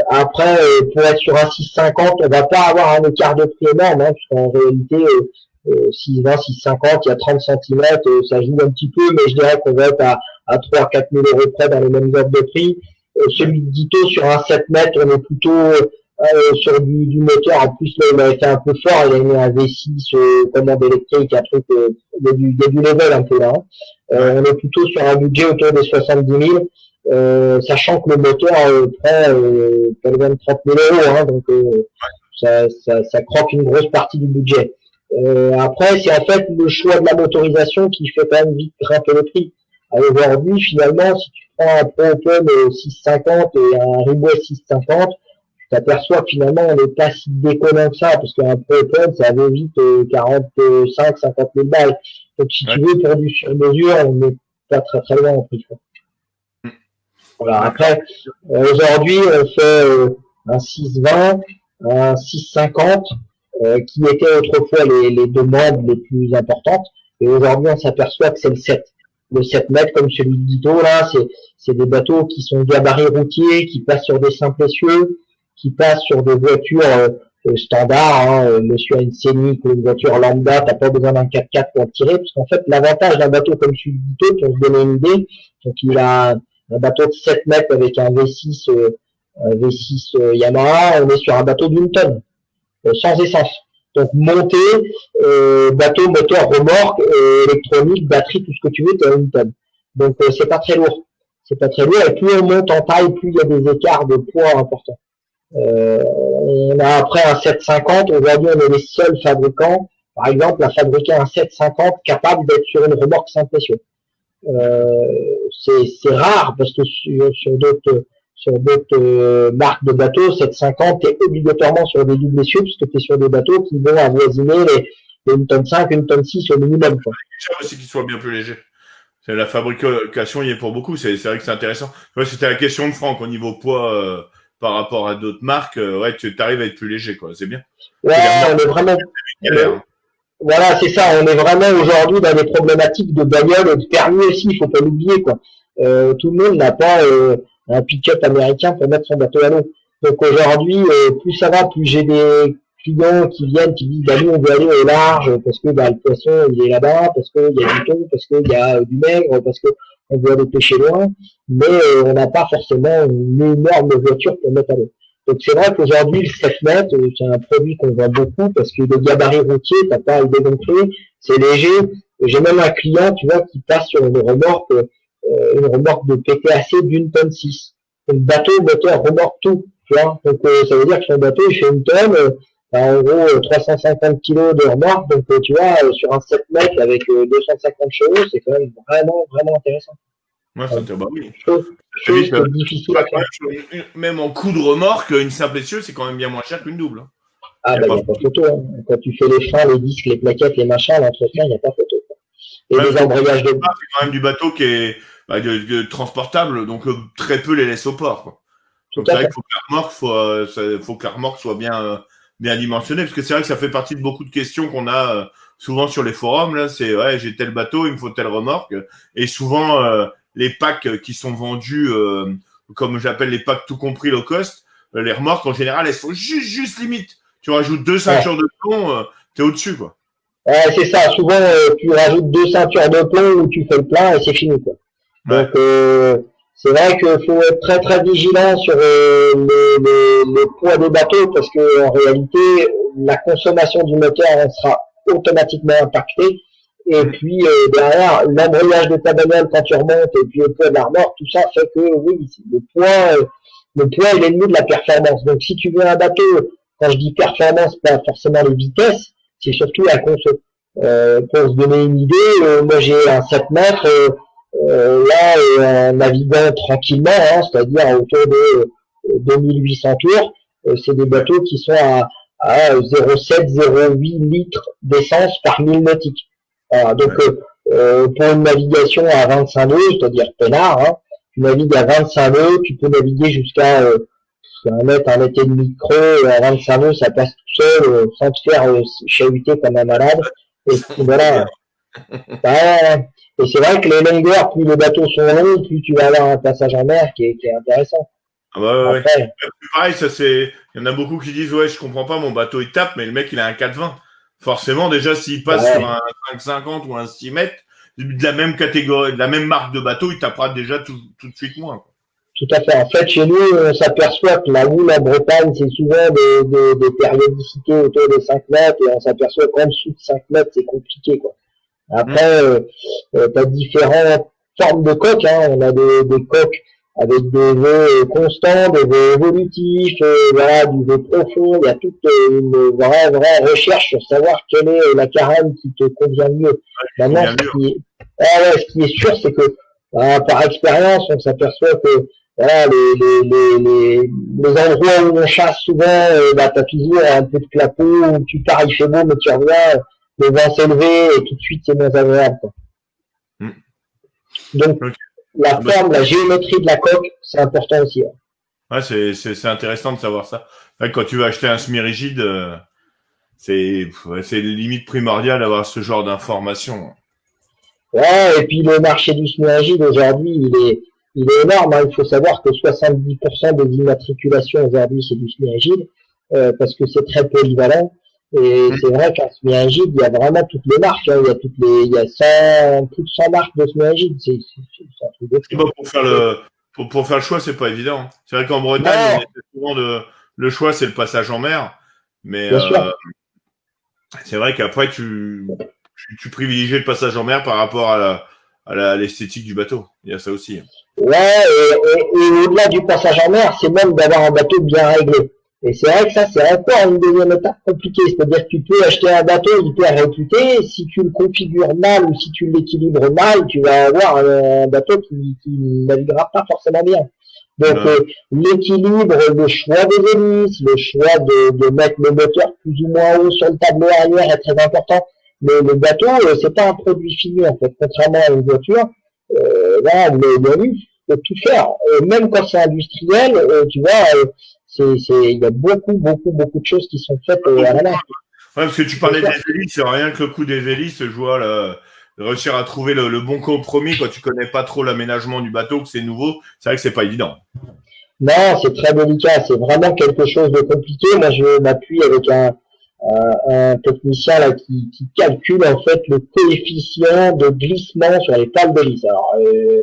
Après, pour être sur un 650, on va pas avoir un écart de prix énorme, parce qu'en réalité, 620, 650, il y a 30 cm, ça joue un petit peu, mais je dirais qu'on va être à 3-4 000 euros près dans les mêmes ordres de prix. Celui de Guito sur un 7 mètres, on est plutôt sur du moteur. En plus, là, il a été un peu fort. Il a mis un V6 commande électrique, un truc. Il y a du level un peu là. Hein. On est plutôt sur un budget autour des 70 000, sachant que le moteur prend quand même 30 000 euros. Hein, donc ça croque une grosse partie du budget. Après, c'est en fait le choix de la motorisation qui fait quand même vite grimper le prix. Aujourd'hui, finalement, si tu prends un Pro Open 650 et un Ribway 650, tu t'aperçois que finalement, on n'est pas si déconnant que ça, parce qu'un Pro Open, ça vaut vite 45, 50 000 balles. Donc, si tu veux, pour du sur-mesure, on n'est pas très très loin en prix. Voilà. Après, aujourd'hui, on fait un 620, un 650, qui étaient autrefois les demandes les plus importantes. Et aujourd'hui, on s'aperçoit que c'est le 7. Le 7 mètres, comme celui de Guito, là, c'est des bateaux qui sont gabarits routiers, qui passent sur des simples essieux, qui passent sur des voitures standards. Hein, monsieur a une Scénic ou une voiture lambda, t'as pas besoin d'un 4x4 pour le tirer, parce qu'en fait, l'avantage d'un bateau comme celui de Guito, pour se donner une idée, donc il a un bateau de 7 mètres avec un V6, Yamaha, on est sur un bateau d'une tonne, sans essence. Donc montée, bateau, moteur, remorque, électronique, batterie, tout ce que tu veux, tu as une tonne. Donc c'est pas très lourd. C'est pas très lourd. Et plus on monte en taille, plus il y a des écarts de poids importants. On a après un 750. Aujourd'hui, on est les seuls fabricants, par exemple, à fabriquer un 750 capable d'être sur une remorque sans pression. C'est rare parce que sur d'autres marques de bateaux, 750, tu es obligatoirement sur des doubles essieux puisque tu es sur des bateaux qui vont avoisiner les 1 tonne 5, 1 tonne 6 au minimum. C'est aussi qu'il soit bien plus léger. C'est la fabrication y est pour beaucoup. C'est vrai que c'est intéressant. Ouais, c'était la question de Franck au niveau poids par rapport à d'autres marques. Ouais, tu arrives à être plus léger, quoi. C'est bien. Ouais, on est vraiment. Voilà, c'est ça. On est vraiment aujourd'hui dans des problématiques de bagnole et de permis aussi. Il faut pas l'oublier, quoi. Tout le monde n'a pas un pick-up américain pour mettre son bateau à l'eau. Donc aujourd'hui, plus ça va, plus j'ai des clients qui viennent, qui disent, bah nous on veut aller au large parce que bah, le poisson il est là-bas, parce qu'il y a du thon, parce qu'il y a du maigre, parce que on veut aller pêcher loin, mais on n'a pas forcément une énorme voiture pour mettre à l'eau. Donc c'est vrai qu'aujourd'hui le 7 mètres, c'est un produit qu'on vend beaucoup parce que le gabarit routier, t'as pas à le dégonfler, c'est léger. J'ai même un client, tu vois, qui passe sur une remorque de PTAC d'1 tonne 6. Donc bateau, moteur, remorque, tout. Tu vois. Donc ça veut dire que son bateau, il fait 1 tonne, en gros 350 kilos de remorque. Donc tu vois, sur un 7 mètres avec 250 chevaux, c'est quand même vraiment, vraiment intéressant. Ouais, bah oui. Chose difficile à faire. Même en coup de remorque, une simple essieu, c'est quand même bien moins cher qu'une double. Ah, bah, il n'y a pas photo. Hein. Quand tu fais les freins, les disques, les plaquettes, les machins, l'entretien, il n'y a pas photo. Et les embrayages de. C'est quand même du bateau qui est transportable, donc très peu les laisse au port. Quoi. Donc c'est vrai qu'il faut que la remorque soit bien dimensionnée, parce que c'est vrai que ça fait partie de beaucoup de questions qu'on a souvent sur les forums. Là, c'est ouais, j'ai tel bateau, il me faut telle remorque, et souvent les packs qui sont vendus, comme j'appelle les packs tout compris low cost, les remorques en général, elles sont juste limite. Tu rajoutes 2 ceintures de plomb, t'es au-dessus, quoi. C'est ça. Souvent, tu rajoutes 2 ceintures de plomb ou tu fais le plein et c'est fini, quoi. Donc, c'est vrai qu'il faut être très très vigilant sur les poids des bateaux parce que en réalité, la consommation du moteur sera automatiquement impactée. Et puis derrière, l'embrayage de ta bagnole quand tu remontes et puis le poids de la remorque, tout ça fait que oui, le poids est l'ennemi de la performance. Donc si tu veux un bateau, quand je dis performance, pas forcément les vitesses, c'est surtout la conso. Pour se donner une idée, moi j'ai un 7 mètres, en naviguant tranquillement, hein, c'est-à-dire autour de 2800 tours, c'est des bateaux qui sont à 0,7-0,8 litres d'essence par 1000 nautiques. Voilà, donc pour une navigation à 25 nœuds, c'est-à-dire peinard, hein, tu navigues à 25 nœuds, tu peux naviguer jusqu'à 1 mètre et demi de creux, à 25 nœuds, ça passe tout seul, sans te faire chahuter comme un malade. Et voilà. Et c'est vrai que les longueurs, plus les bateaux sont longs, plus tu vas avoir un passage en mer qui est intéressant. Ah bah ouais. Pareil, il y en a beaucoup qui disent ouais, je comprends pas, mon bateau il tape, mais le mec il a un 420. Forcément, déjà, s'il passe sur un 5,50 ou un 6 mètres, de la même catégorie, de la même marque de bateau, il tapera déjà tout de suite moins. Quoi. Tout à fait. En fait, chez nous, on s'aperçoit que la houle en Bretagne, c'est souvent des périodicités autour de 5 mètres, et on s'aperçoit qu'en dessous de 5 mètres, c'est compliqué, quoi. Après, t'as différentes formes de coques, hein. On a des coques avec des vœux constants, des vœux évolutifs, voilà, du vœu profond. Il y a toute une vraie recherche sur savoir quelle est la carène qui te convient le mieux. Maintenant, ce qui est sûr, c'est que par expérience, on s'aperçoit que voilà, les endroits où on chasse souvent, t'as toujours un peu de clapot, où tu pars, il fait beau, mais tu reviens, le vent s'est levé et tout de suite c'est moins agréable, quoi. Donc, la forme, la géométrie de la coque, c'est important aussi. Ouais, c'est intéressant de savoir ça. Quand tu vas acheter un semi-rigide, c'est limite primordial d'avoir ce genre d'informations. Ouais, et puis le marché du semi-rigide aujourd'hui, il est énorme, hein. Il faut savoir que 70% des immatriculations aujourd'hui, c'est du semi-rigide, parce que c'est très polyvalent. Et c'est vrai qu'en semi-rigide, il y a vraiment toutes les marques, hein. Il y a plus de 100 marques de semi-rigide. C'est un truc de fou. Pour faire le choix, c'est pas évident. C'est vrai qu'en Bretagne, on essaie souvent le choix, c'est le passage en mer. Mais c'est vrai qu'après, tu privilégies le passage en mer par rapport à l'esthétique du bateau. Il y a ça aussi. Ouais, et au-delà du passage en mer, c'est même d'avoir un bateau bien réglé. Et c'est vrai que ça, c'est encore une deuxième étape compliquée. C'est-à-dire que tu peux acheter un bateau hyper réputé. Si tu le configures mal ou si tu l'équilibres mal, tu vas avoir un bateau qui naviguera pas forcément bien. Donc, l'équilibre, le choix des hélices, le choix de mettre le moteur plus ou moins haut sur le tableau arrière est très important. Mais le bateau, c'est pas un produit fini, en fait. Contrairement à une voiture, voilà, le faut tout faire. Même quand c'est industriel, tu vois, il y a beaucoup de choses qui sont faites à la main. Ouais, parce que tu parlais des hélices, rien que le coup des hélices, je vois là, réussir à trouver le bon compromis quand tu connais pas trop l'aménagement du bateau, que c'est nouveau, c'est vrai que c'est pas évident. Non, c'est très délicat, c'est vraiment quelque chose de compliqué. Moi, je m'appuie avec un technicien là qui calcule en fait le coefficient de glissement sur les pales d'hélice. Alors,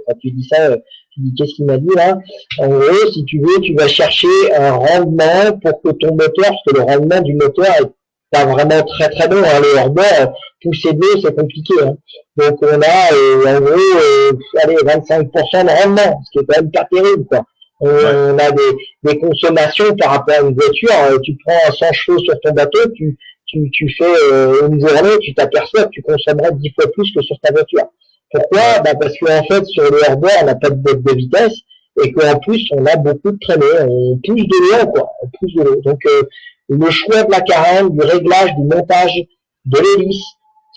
quand tu dis ça, tu dis qu'est-ce qu'il m'a dit là? En gros, si tu veux, tu vas chercher un rendement pour que ton moteur, parce que le rendement du moteur est pas vraiment très bon, hein. Le hors-bord, pousser de l'eau, c'est compliqué, hein. Donc on a en gros allez, 25% de rendement, ce qui est quand même pas terrible, quoi. On a des consommations par rapport à une voiture. Tu prends 100 chevaux sur ton bateau, tu fais une journée, tu t'aperçois que tu consommerais 10 fois plus que sur ta voiture. Pourquoi? Parce qu'en fait, sur le hors-bord, on n'a pas de boîte de vitesse et qu'en plus, on a beaucoup de traînées. On pousse de l'eau, quoi. On pousse de l'eau. Donc, le choix de la carène, du réglage, du montage de l'hélice,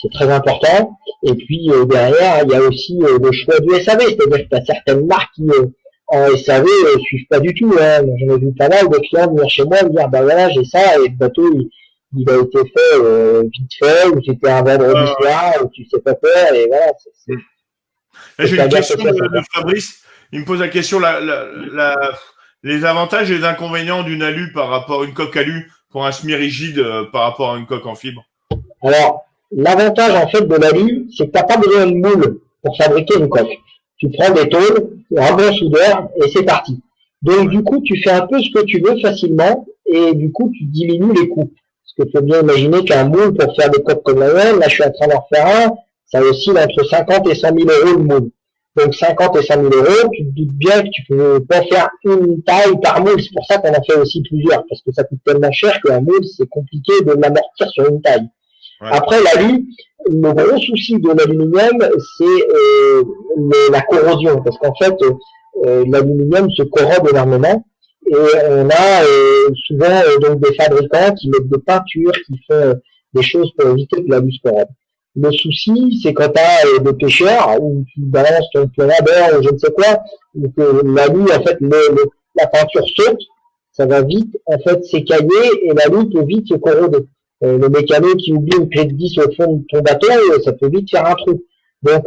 c'est très important. Et puis, derrière, il y a aussi le choix du SAV. C'est-à-dire que tu as certaines marques qui en SAV suivent pas du tout, hein. J'en ai vu pas mal de clients venir chez moi et me dire bah voilà, j'ai ça, et le bateau il a été fait vite fait, ou c'était un vendredi soir, ou tu sais pas faire, et voilà. J'ai une question de Fabrice. Il me pose la question les avantages et les inconvénients d'une alu par rapport à une coque alu pour un semi-rigide par rapport à une coque en fibre. Alors, l'avantage en fait de l'alu, c'est que t'as pas besoin de moule pour fabriquer une coque. Tu prends des tôles, un bon soudeur, et c'est parti. Donc, du coup, tu fais un peu ce que tu veux facilement, et du coup, tu diminues les coûts. Parce que tu peux bien imaginer qu'un moule pour faire des coques comme la mienne, là, je suis en train d'en faire un, ça oscille entre 50 et 100 000 euros le moule. Donc, 50 et 100 000 euros, tu te doutes bien que tu peux pas faire une taille par moule. C'est pour ça qu'on en fait aussi plusieurs, parce que ça coûte tellement cher qu'un moule, c'est compliqué de l'amortir sur une taille. Ouais. Après, l'alu, le gros souci de l'aluminium, c'est la corrosion, parce qu'en fait, l'aluminium se corrode énormément, et on a souvent donc des fabricants qui mettent des peintures, qui font des choses pour éviter que l'alu se corrode. Le souci, c'est quand tu as des pêcheurs où tu balances ton plomb ou je ne sais quoi, ou que l'alu, en fait, la peinture saute, ça va vite en fait s'écailler et l'alu peut vite se corroder. Le mécano qui oublie une clé de vis au fond de ton bateau, ça peut vite faire un trou. Donc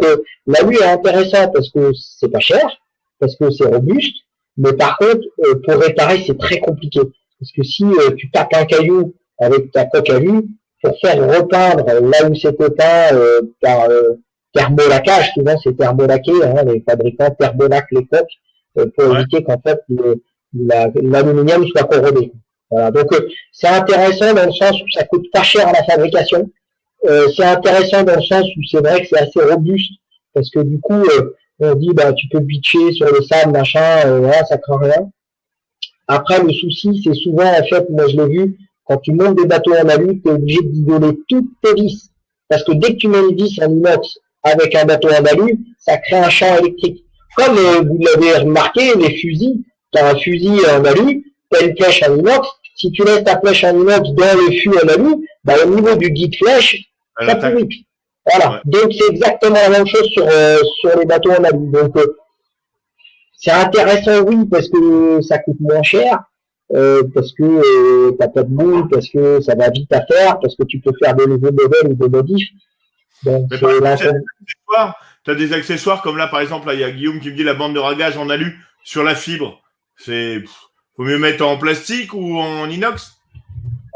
l'alu est intéressant parce que c'est pas cher, parce que c'est robuste, mais par contre pour réparer c'est très compliqué. Parce que si tu tapes un caillou avec ta coque alu, pour faire repeindre là où c'était peint par thermolacage, souvent c'est thermolaqué, hein, les fabricants thermolaquent les coques, pour éviter qu'en fait l'aluminium soit corrodé. Voilà. Donc c'est intéressant dans le sens où ça coûte pas cher à la fabrication. C'est intéressant dans le sens où c'est vrai que c'est assez robuste parce que du coup on dit tu peux bitcher sur le sable machin, voilà, ça craint rien. Après le souci c'est souvent en fait, moi je l'ai vu, quand tu montes des bateaux en alu, tu es obligé d'isoler toutes tes vis parce que dès que tu mets une vis en inox avec un bateau en alu, ça crée un champ électrique. Comme vous l'avez remarqué, les fusils, tu as un fusil en alu, tu as une flèche en inox, si tu laisses ta flèche en inox dans le fût en alu, au niveau du guide flèche, ça pourrit. Voilà. Ouais. Donc c'est exactement la même chose sur les bateaux en alu. Donc c'est intéressant, oui, parce que ça coûte moins cher, parce que t'as pas de boule, parce que ça va vite à faire, parce que tu peux faire de nouveaux modèles ou des modifs. Donc tu as des accessoires comme là, par exemple, il y a Guillaume qui me dit la bande de ragage en alu sur la fibre. Faut mieux mettre en plastique ou en inox?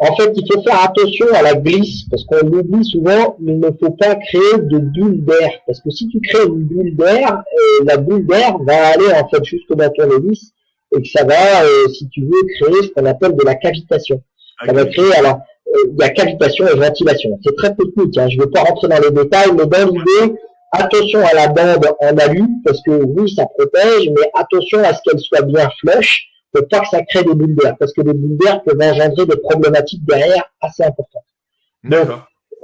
En fait, il faut faire attention à la glisse, parce qu'on l'oublie souvent, il ne faut pas créer de bulle d'air. Parce que si tu crées une bulle d'air, la bulle d'air va aller en fait jusqu'au bâton hélice, et que ça va, si tu veux, créer ce qu'on appelle de la cavitation. Ça va créer, alors, il y a cavitation et ventilation. C'est très technique, hein, je ne vais pas rentrer dans les détails, mais dans l'idée, attention à la bande en alu, parce que oui, ça protège, mais attention à ce qu'elle soit bien flush, pour pas que ça crée des bulles d'air, parce que les bulles d'air peuvent engendrer des problématiques derrière assez importantes. Donc,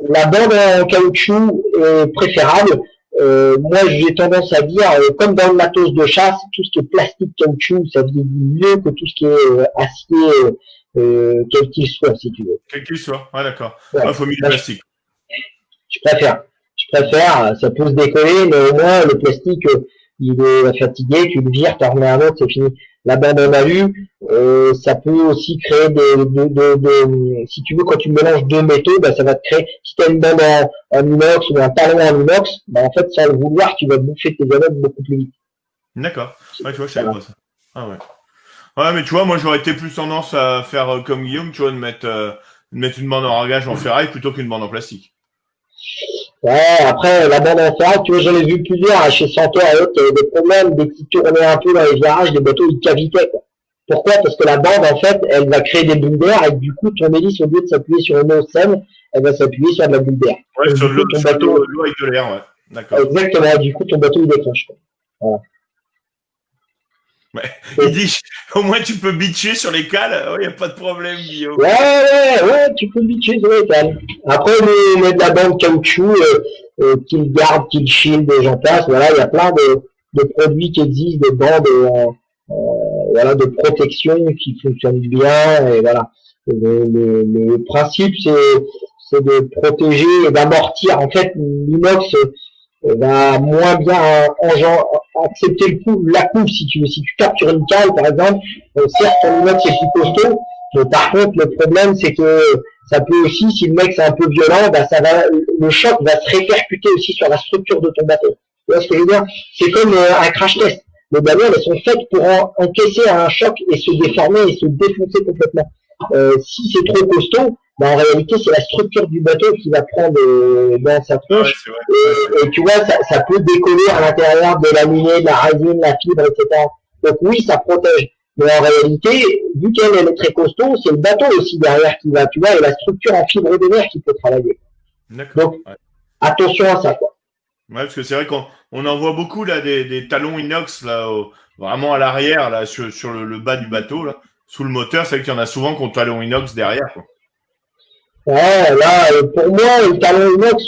la bande en caoutchouc est préférable. Moi, j'ai tendance à dire, comme dans le matos de chasse, tout ce qui est plastique caoutchouc, ça vieillit mieux que tout ce qui est acier, quel qu'il soit, si tu veux. Quel qu'il soit, ouais, d'accord. Ouais, faut mettre du plastique. Je préfère, ça peut se décoller, mais au moins, le plastique, il est fatigué, tu le vires, tu en remets un autre, c'est fini. La bande en alu, ça peut aussi créer si tu veux, quand tu mélanges deux métaux, ça va te créer, si tu as une bande en inox ou un talon en inox, en fait, sans le vouloir, tu vas bouffer tes anodes beaucoup plus vite. D'accord. Ouais, tu vois, je savais pas ça. Ah ouais. Ouais, mais tu vois, moi, j'aurais été plus tendance à faire comme Guillaume, tu vois, de mettre une bande en ragage en ferraille plutôt qu'une bande en plastique. Ouais, après, la bande en ferraille, tu vois, j'en ai vu plusieurs, chez Santor et autres, il y avait des problèmes, des petits tournaient un peu dans les virages, les bateaux, ils cavitaient, quoi. Pourquoi? Parce que la bande, en fait, elle va créer des bulles d'air, et du coup, ton hélice, au lieu de s'appuyer sur une eau saine, elle va s'appuyer sur de la bulle d'air. Ouais, sur l'eau avec de l'air, ouais. D'accord. Exactement, du coup, ton bateau, il déclenche, quoi. Voilà. Ouais. Il dit, au moins tu peux bitcher sur les cales, il n'y a pas de problème, Guillaume. Ouais, tu peux bitcher sur les cales. Après, on met de la bande caoutchouc, qu'il garde, qu'il shield, j'en passe. Voilà, il y a plein de produits qui existent, des bandes, voilà, de protection qui fonctionnent bien, et voilà. Le principe, c'est de protéger et d'amortir. En fait, l'inox va moins bien accepter la coupe, si tu veux. Si tu tapes sur une cale, par exemple, certes, ton inox est plus costaud, mais par contre, le problème, c'est que ça peut aussi, si le mec c'est un peu violent, le choc va se répercuter aussi sur la structure de ton bateau. Tu vois ce que je veux dire? C'est comme un crash test. Les bagnoles, elles sont faites pour encaisser un choc et se déformer et se défoncer complètement. Si c'est trop costaud, en réalité, c'est la structure du bateau qui va prendre dans sa tronche. Et tu vois, ça peut décoller à l'intérieur de l'aminé, de la résine, la fibre, etc. Donc oui, ça protège. Mais en réalité, vu qu'elle est très costaud, c'est le bateau aussi derrière qui va, tu vois, et la structure en fibre de verre qui peut travailler. D'accord. Donc, attention à ça, quoi. Ouais, parce que c'est vrai qu'on en voit beaucoup là des talons inox là, vraiment à l'arrière là sur le bas du bateau là, sous le moteur. C'est vrai qu'il y en a souvent qui ont talons inox derrière, quoi. Ouais, là, pour moi, le talon inox,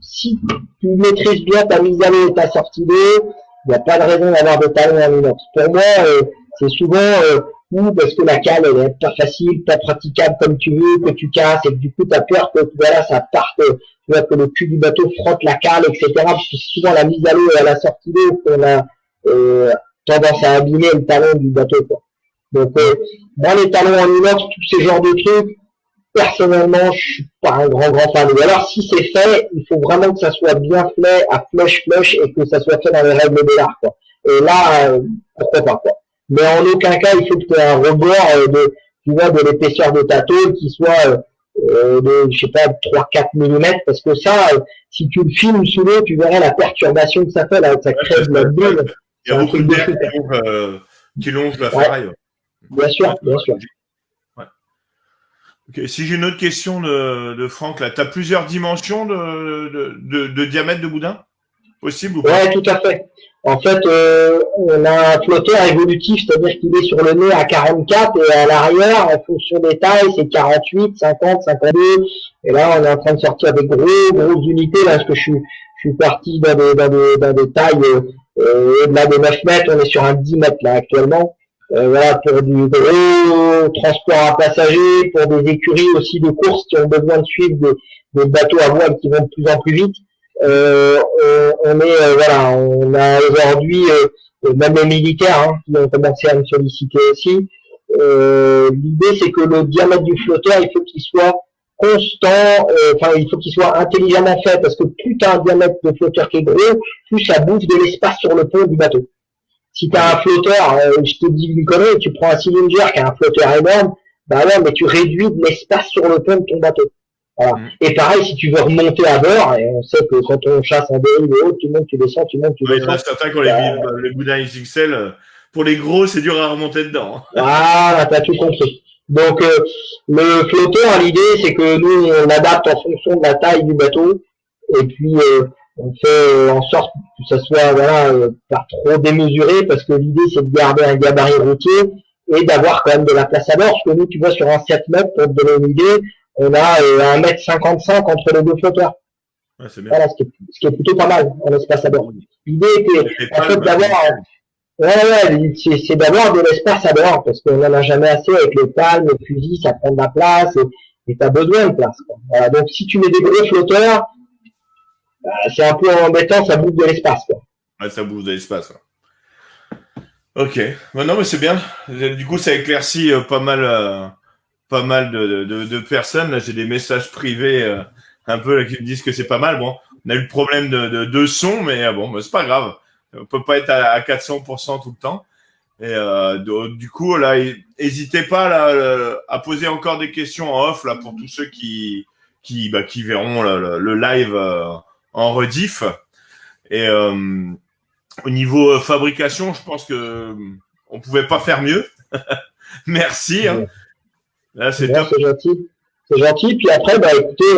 si tu maîtrises bien ta mise à l'eau et ta sortie d'eau, il n'y a pas de raison d'avoir des talons en inox. Pour moi, c'est souvent ou parce que la cale elle est pas facile, pas praticable comme tu veux, que tu casses et que du coup tu as peur que voilà ça parte, tu vois, que le cul du bateau frotte la cale, etc. Parce que c'est souvent la mise à l'eau et à la sortie d'eau qu'on a tendance à abîmer le talon du bateau, quoi. Donc moi les talons en inox, tous ces genres de trucs, personnellement, je suis pas un grand fan. Ou alors, si c'est fait, il faut vraiment que ça soit bien fait, à flush, et que ça soit fait dans les règles de l'art, quoi. Et là, pourquoi pas, quoi. Mais en aucun cas, il faut que tu aies un rebord de l'épaisseur de ta tôle qui soit de, je sais pas, 3-4 mm, parce que ça, si tu le filmes sous l'eau, tu verrais la perturbation que ça fait, là, ça crée de la bulle. Il y a beaucoup de devs qui longent la ferraille. Ouais. Bien sûr, bien sûr. Ouais. Okay. Si j'ai une autre question de Franck, là, tu as plusieurs dimensions de diamètre de boudin possible ou pas? Ouais, tout à fait. En fait, on a un flotteur évolutif, c'est-à-dire qu'il est sur le nez à 44 et à l'arrière, en fonction des tailles, c'est 48, 50, 52. Et là, on est en train de sortir des grosses unités, là, parce que je suis parti dans des tailles au-delà de 9 mètres, on est sur un 10 mètres là actuellement. Voilà, pour du gros transport à passagers, pour des écuries aussi de course qui ont besoin de suivre des bateaux à voile qui vont de plus en plus vite. On a aujourd'hui même les militaires qui ont commencé à me solliciter aussi. L'idée c'est que le diamètre du flotteur, il faut qu'il soit constant, il faut qu'il soit intelligemment fait, parce que plus tu as un diamètre de flotteur qui est gros, plus ça bouffe de l'espace sur le pont du bateau. Si tu as un flotteur, je te dis une connerie, tu prends un cylinder qui a un flotteur énorme, bah ouais, mais tu réduis de l'espace sur le pont de ton bateau. Voilà. Et pareil, si tu veux remonter à bord, et on sait que quand on chasse en dérive et autres, tu montes, tu descends, tu montes, tu descends. Il y en a certains qui ont les boudins XXL, pour les gros, c'est dur à remonter dedans. Voilà, t'as tout compris. Donc, le flotteur, l'idée, c'est que nous, on adapte en fonction de la taille du bateau, et puis on fait en sorte que ça soit pas trop démesuré, parce que l'idée, c'est de garder un gabarit routier et d'avoir quand même de la place à bord. Parce que nous, tu vois, sur un 7 mètres, pour te donner une idée, on a 1,55 m entre les deux flotteurs. Ouais, c'est bien. Voilà, ce qui est plutôt pas mal en espace à bord. L'idée est en fait d'avoir, c'est d'avoir de l'espace à bord, parce qu'on n'en a jamais assez avec les palmes, les fusils, ça prend de la place et t'as besoin de place. Quoi. Voilà, donc si tu mets des gros flotteurs, c'est un peu embêtant, ça bouffe de l'espace. Quoi. Ouais, ça bouffe de l'espace. Ok, non mais c'est bien. Du coup, ça éclaircit pas mal de personnes. Là, j'ai des messages privés un peu là, qui me disent que c'est pas mal. Bon, on a eu le problème de son, mais bon, c'est pas grave. On peut pas être à 400% tout le temps. Et du coup, là, n'hésitez pas là, à poser encore des questions en off là pour tous ceux qui verront le live en rediff. Et au niveau fabrication, je pense que on pouvait pas faire mieux. Merci. Hein. Là, c'est top. C'est gentil. Puis après, écoutez,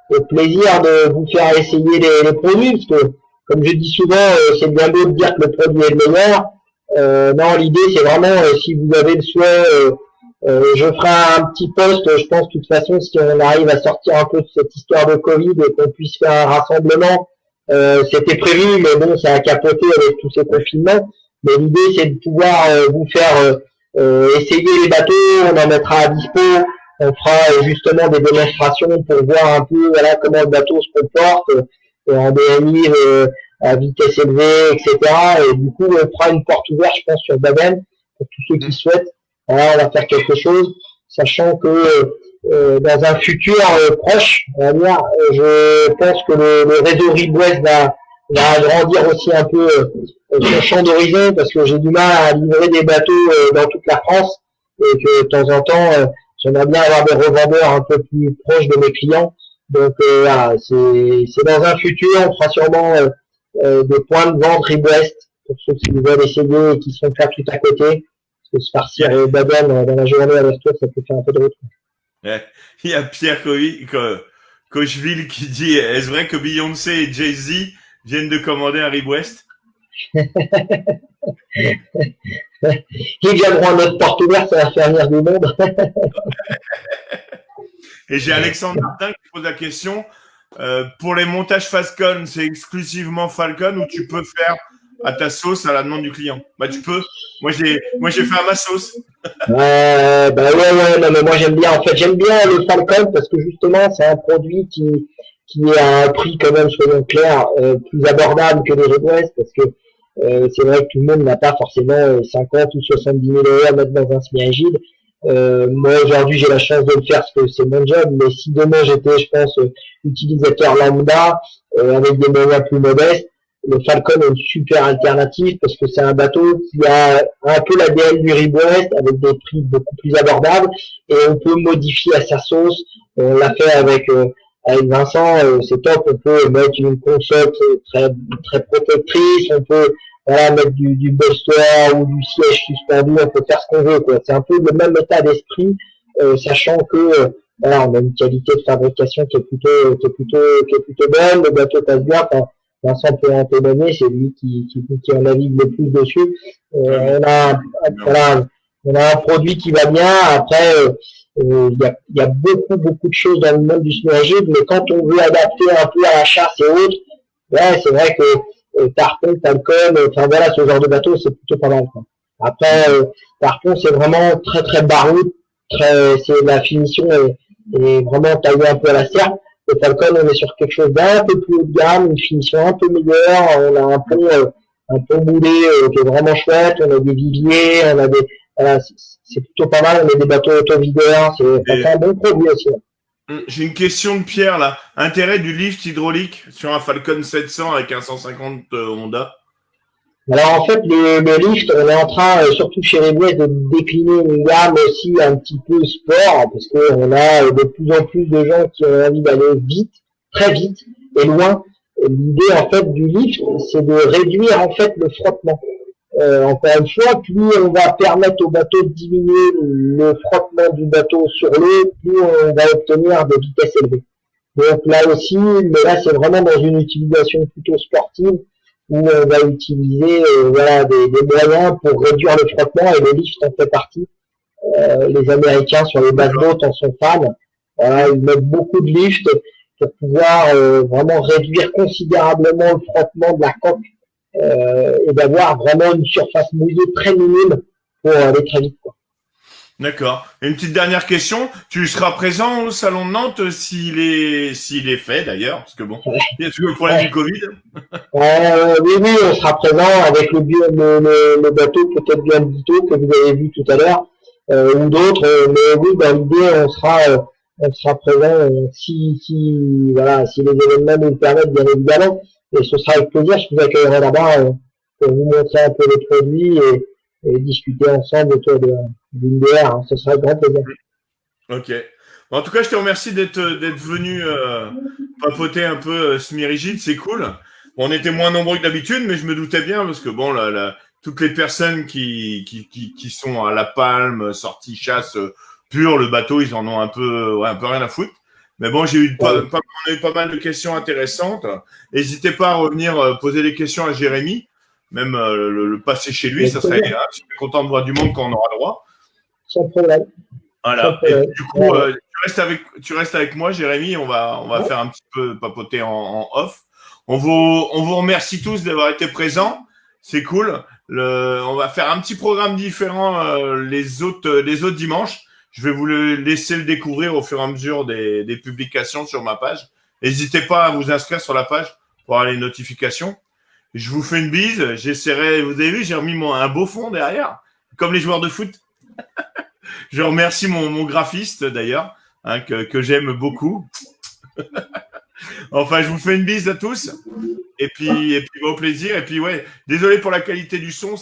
au plaisir de vous faire essayer les produits, parce que, comme je dis souvent, c'est bien beau de dire que le produit est le meilleur. Non, l'idée, c'est vraiment, si vous avez le souhait, je ferai un petit post, je pense, de toute façon, si on arrive à sortir un peu de cette histoire de Covid et qu'on puisse faire un rassemblement. C'était prévu, mais bon, ça a capoté avec tous ces confinements. Mais l'idée, c'est de pouvoir vous faire essayer les bateaux, on en mettra à dispo, on fera justement des démonstrations pour voir un peu comment le bateau se comporte en DMI à vitesse élevée, etc. Et du coup, on fera une porte ouverte, je pense, sur Baden pour tous ceux qui souhaitent. Voilà, on va faire quelque chose, sachant que dans un futur proche, on va dire, je pense que le réseau RibWest va agrandir aussi un peu son champ d'horizon, parce que j'ai du mal à livrer des bateaux dans toute la France, et que de temps en temps, j'aimerais bien avoir des revendeurs un peu plus proches de mes clients. Donc voilà, c'est dans un futur, on fera sûrement des points de vente RibWest pour ceux qui veulent essayer et qui sont faire tout à côté. Parce que se partir Baden dans la journée à l'heure, ça peut faire un peu de route. Il y a Pierre Cocheville qui dit: est-ce vrai que Beyoncé et Jay-Z viennent de commander un RibWest? Ils viendront à notre porte ouverte, ça va faire venir du monde. Et j'ai Alexandre Martin qui pose la question: pour les montages Falcon, c'est exclusivement Falcon ou tu peux faire à ta sauce à la demande du client? Tu peux. Moi j'ai fait à ma sauce. Ouais, non, mais moi j'aime bien le Falcon, parce que justement c'est un produit qui est à un prix, quand même, soyons clairs, plus abordable que les RibWest, parce que c'est vrai que tout le monde n'a pas forcément 50 ou 70 000 € à mettre dans un semi-rigide. Moi aujourd'hui j'ai la chance de le faire parce que c'est mon job, mais si demain j'étais, je pense, utilisateur lambda avec des moyens plus modestes, le Falcon est une super alternative, parce que c'est un bateau qui a un peu l'ADN du RibWest avec des prix beaucoup plus abordables, et on peut modifier à sa sauce. On l'a fait avec Vincent, c'est top. On peut mettre une console très très protectrice, on peut voilà, mettre du bolster ou du siège suspendu, on peut faire ce qu'on veut, quoi. C'est un peu le même état d'esprit, sachant que voilà, on a une qualité de fabrication qui est plutôt bonne, le bateau passe bien. Enfin, Vincent peut en témoigner, c'est lui qui en navigue le plus dessus. Voilà, on a un produit qui va bien. Après, il y a beaucoup de choses dans le monde du submersible, mais quand on veut adapter un peu à la chasse et autres, ouais, c'est vrai que Tarpon, Falcon, enfin voilà, ce genre de bateau, c'est plutôt pas mal, quoi. Après, Tarpon, c'est vraiment très baroud, c'est la finition est vraiment taillée un peu à la serpe. Le Falcon, on est sur quelque chose d'un peu plus haut de gamme, une finition un peu meilleure, on a un pont moulé qui est vraiment chouette, on a des viviers, on a des, voilà, c'est plutôt pas mal, on a des bateaux auto-videurs, c'est un bon produit aussi. J'ai une question de Pierre là. Intérêt du lift hydraulique sur un Falcon 700 avec un 150 Honda? Alors en fait, le lift, on est en train, surtout chez les Bois, de décliner une gamme aussi un petit peu sport, parce qu'on a de plus en plus de gens qui ont envie d'aller vite, très vite et loin. L'idée en fait du lift, c'est de réduire en fait le frottement. Encore une fois, plus on va permettre au bateau de diminuer le frottement du bateau sur l'eau, plus on va obtenir des vitesses élevées. Donc là aussi, mais là c'est vraiment dans une utilisation plutôt sportive où on va utiliser voilà des moyens pour réduire le frottement et le lift en fait partie. Les Américains sur les bateaux en sont fans. Voilà, ils mettent beaucoup de lift pour pouvoir vraiment réduire considérablement le frottement de la coque et d'avoir vraiment une surface mouillée très minime pour aller très vite, quoi. D'accord. Et une petite dernière question. Tu seras présent au salon de Nantes s'il est fait d'ailleurs, parce que bon, il y a toujours le problème du Covid. Oui, on sera présent avec le bateau peut-être bien Vito que vous avez vu tout à l'heure, ou d'autres, mais oui, dans l'idée, on sera présent voilà, si les événements nous le permettent, bien évidemment. Et ce sera avec plaisir, je vous accueillerai là-bas pour vous montrer un peu les produits et discuter ensemble autour d'une bière. Hein. Ce sera avec grand plaisir. Ok. Bon, en tout cas, je te remercie d'être venu papoter un peu semi-rigide, c'est cool. Bon, on était moins nombreux que d'habitude, mais je me doutais bien parce que bon, toutes les personnes qui sont à la palme, sortie chasse pure, le bateau, ils en ont un peu rien à foutre. Mais bon, on a eu pas mal de questions intéressantes. N'hésitez pas à revenir poser des questions à Jérémy, même le passer chez lui, ça serait agréable. Je suis content de voir du monde quand on aura le droit. Sans problème. Voilà. Et du coup, tu restes avec moi, Jérémy. On va faire un petit peu papoter en off. On vous remercie tous d'avoir été présents. C'est cool. On va faire un petit programme différent les autres dimanches. Je vais vous le laisser le découvrir au fur et à mesure des publications sur ma page. N'hésitez pas à vous inscrire sur la page pour avoir les notifications. Je vous fais une bise. J'essaierai. Vous avez vu, j'ai remis un beau fond derrière, comme les joueurs de foot. Je remercie mon graphiste d'ailleurs, hein, que j'aime beaucoup. Enfin, je vous fais une bise à tous. Et puis au plaisir. Et puis ouais, désolé pour la qualité du son.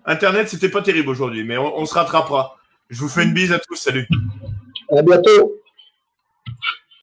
Internet, c'était pas terrible aujourd'hui, mais on se rattrapera. Je vous fais une bise à tous. Salut. À bientôt.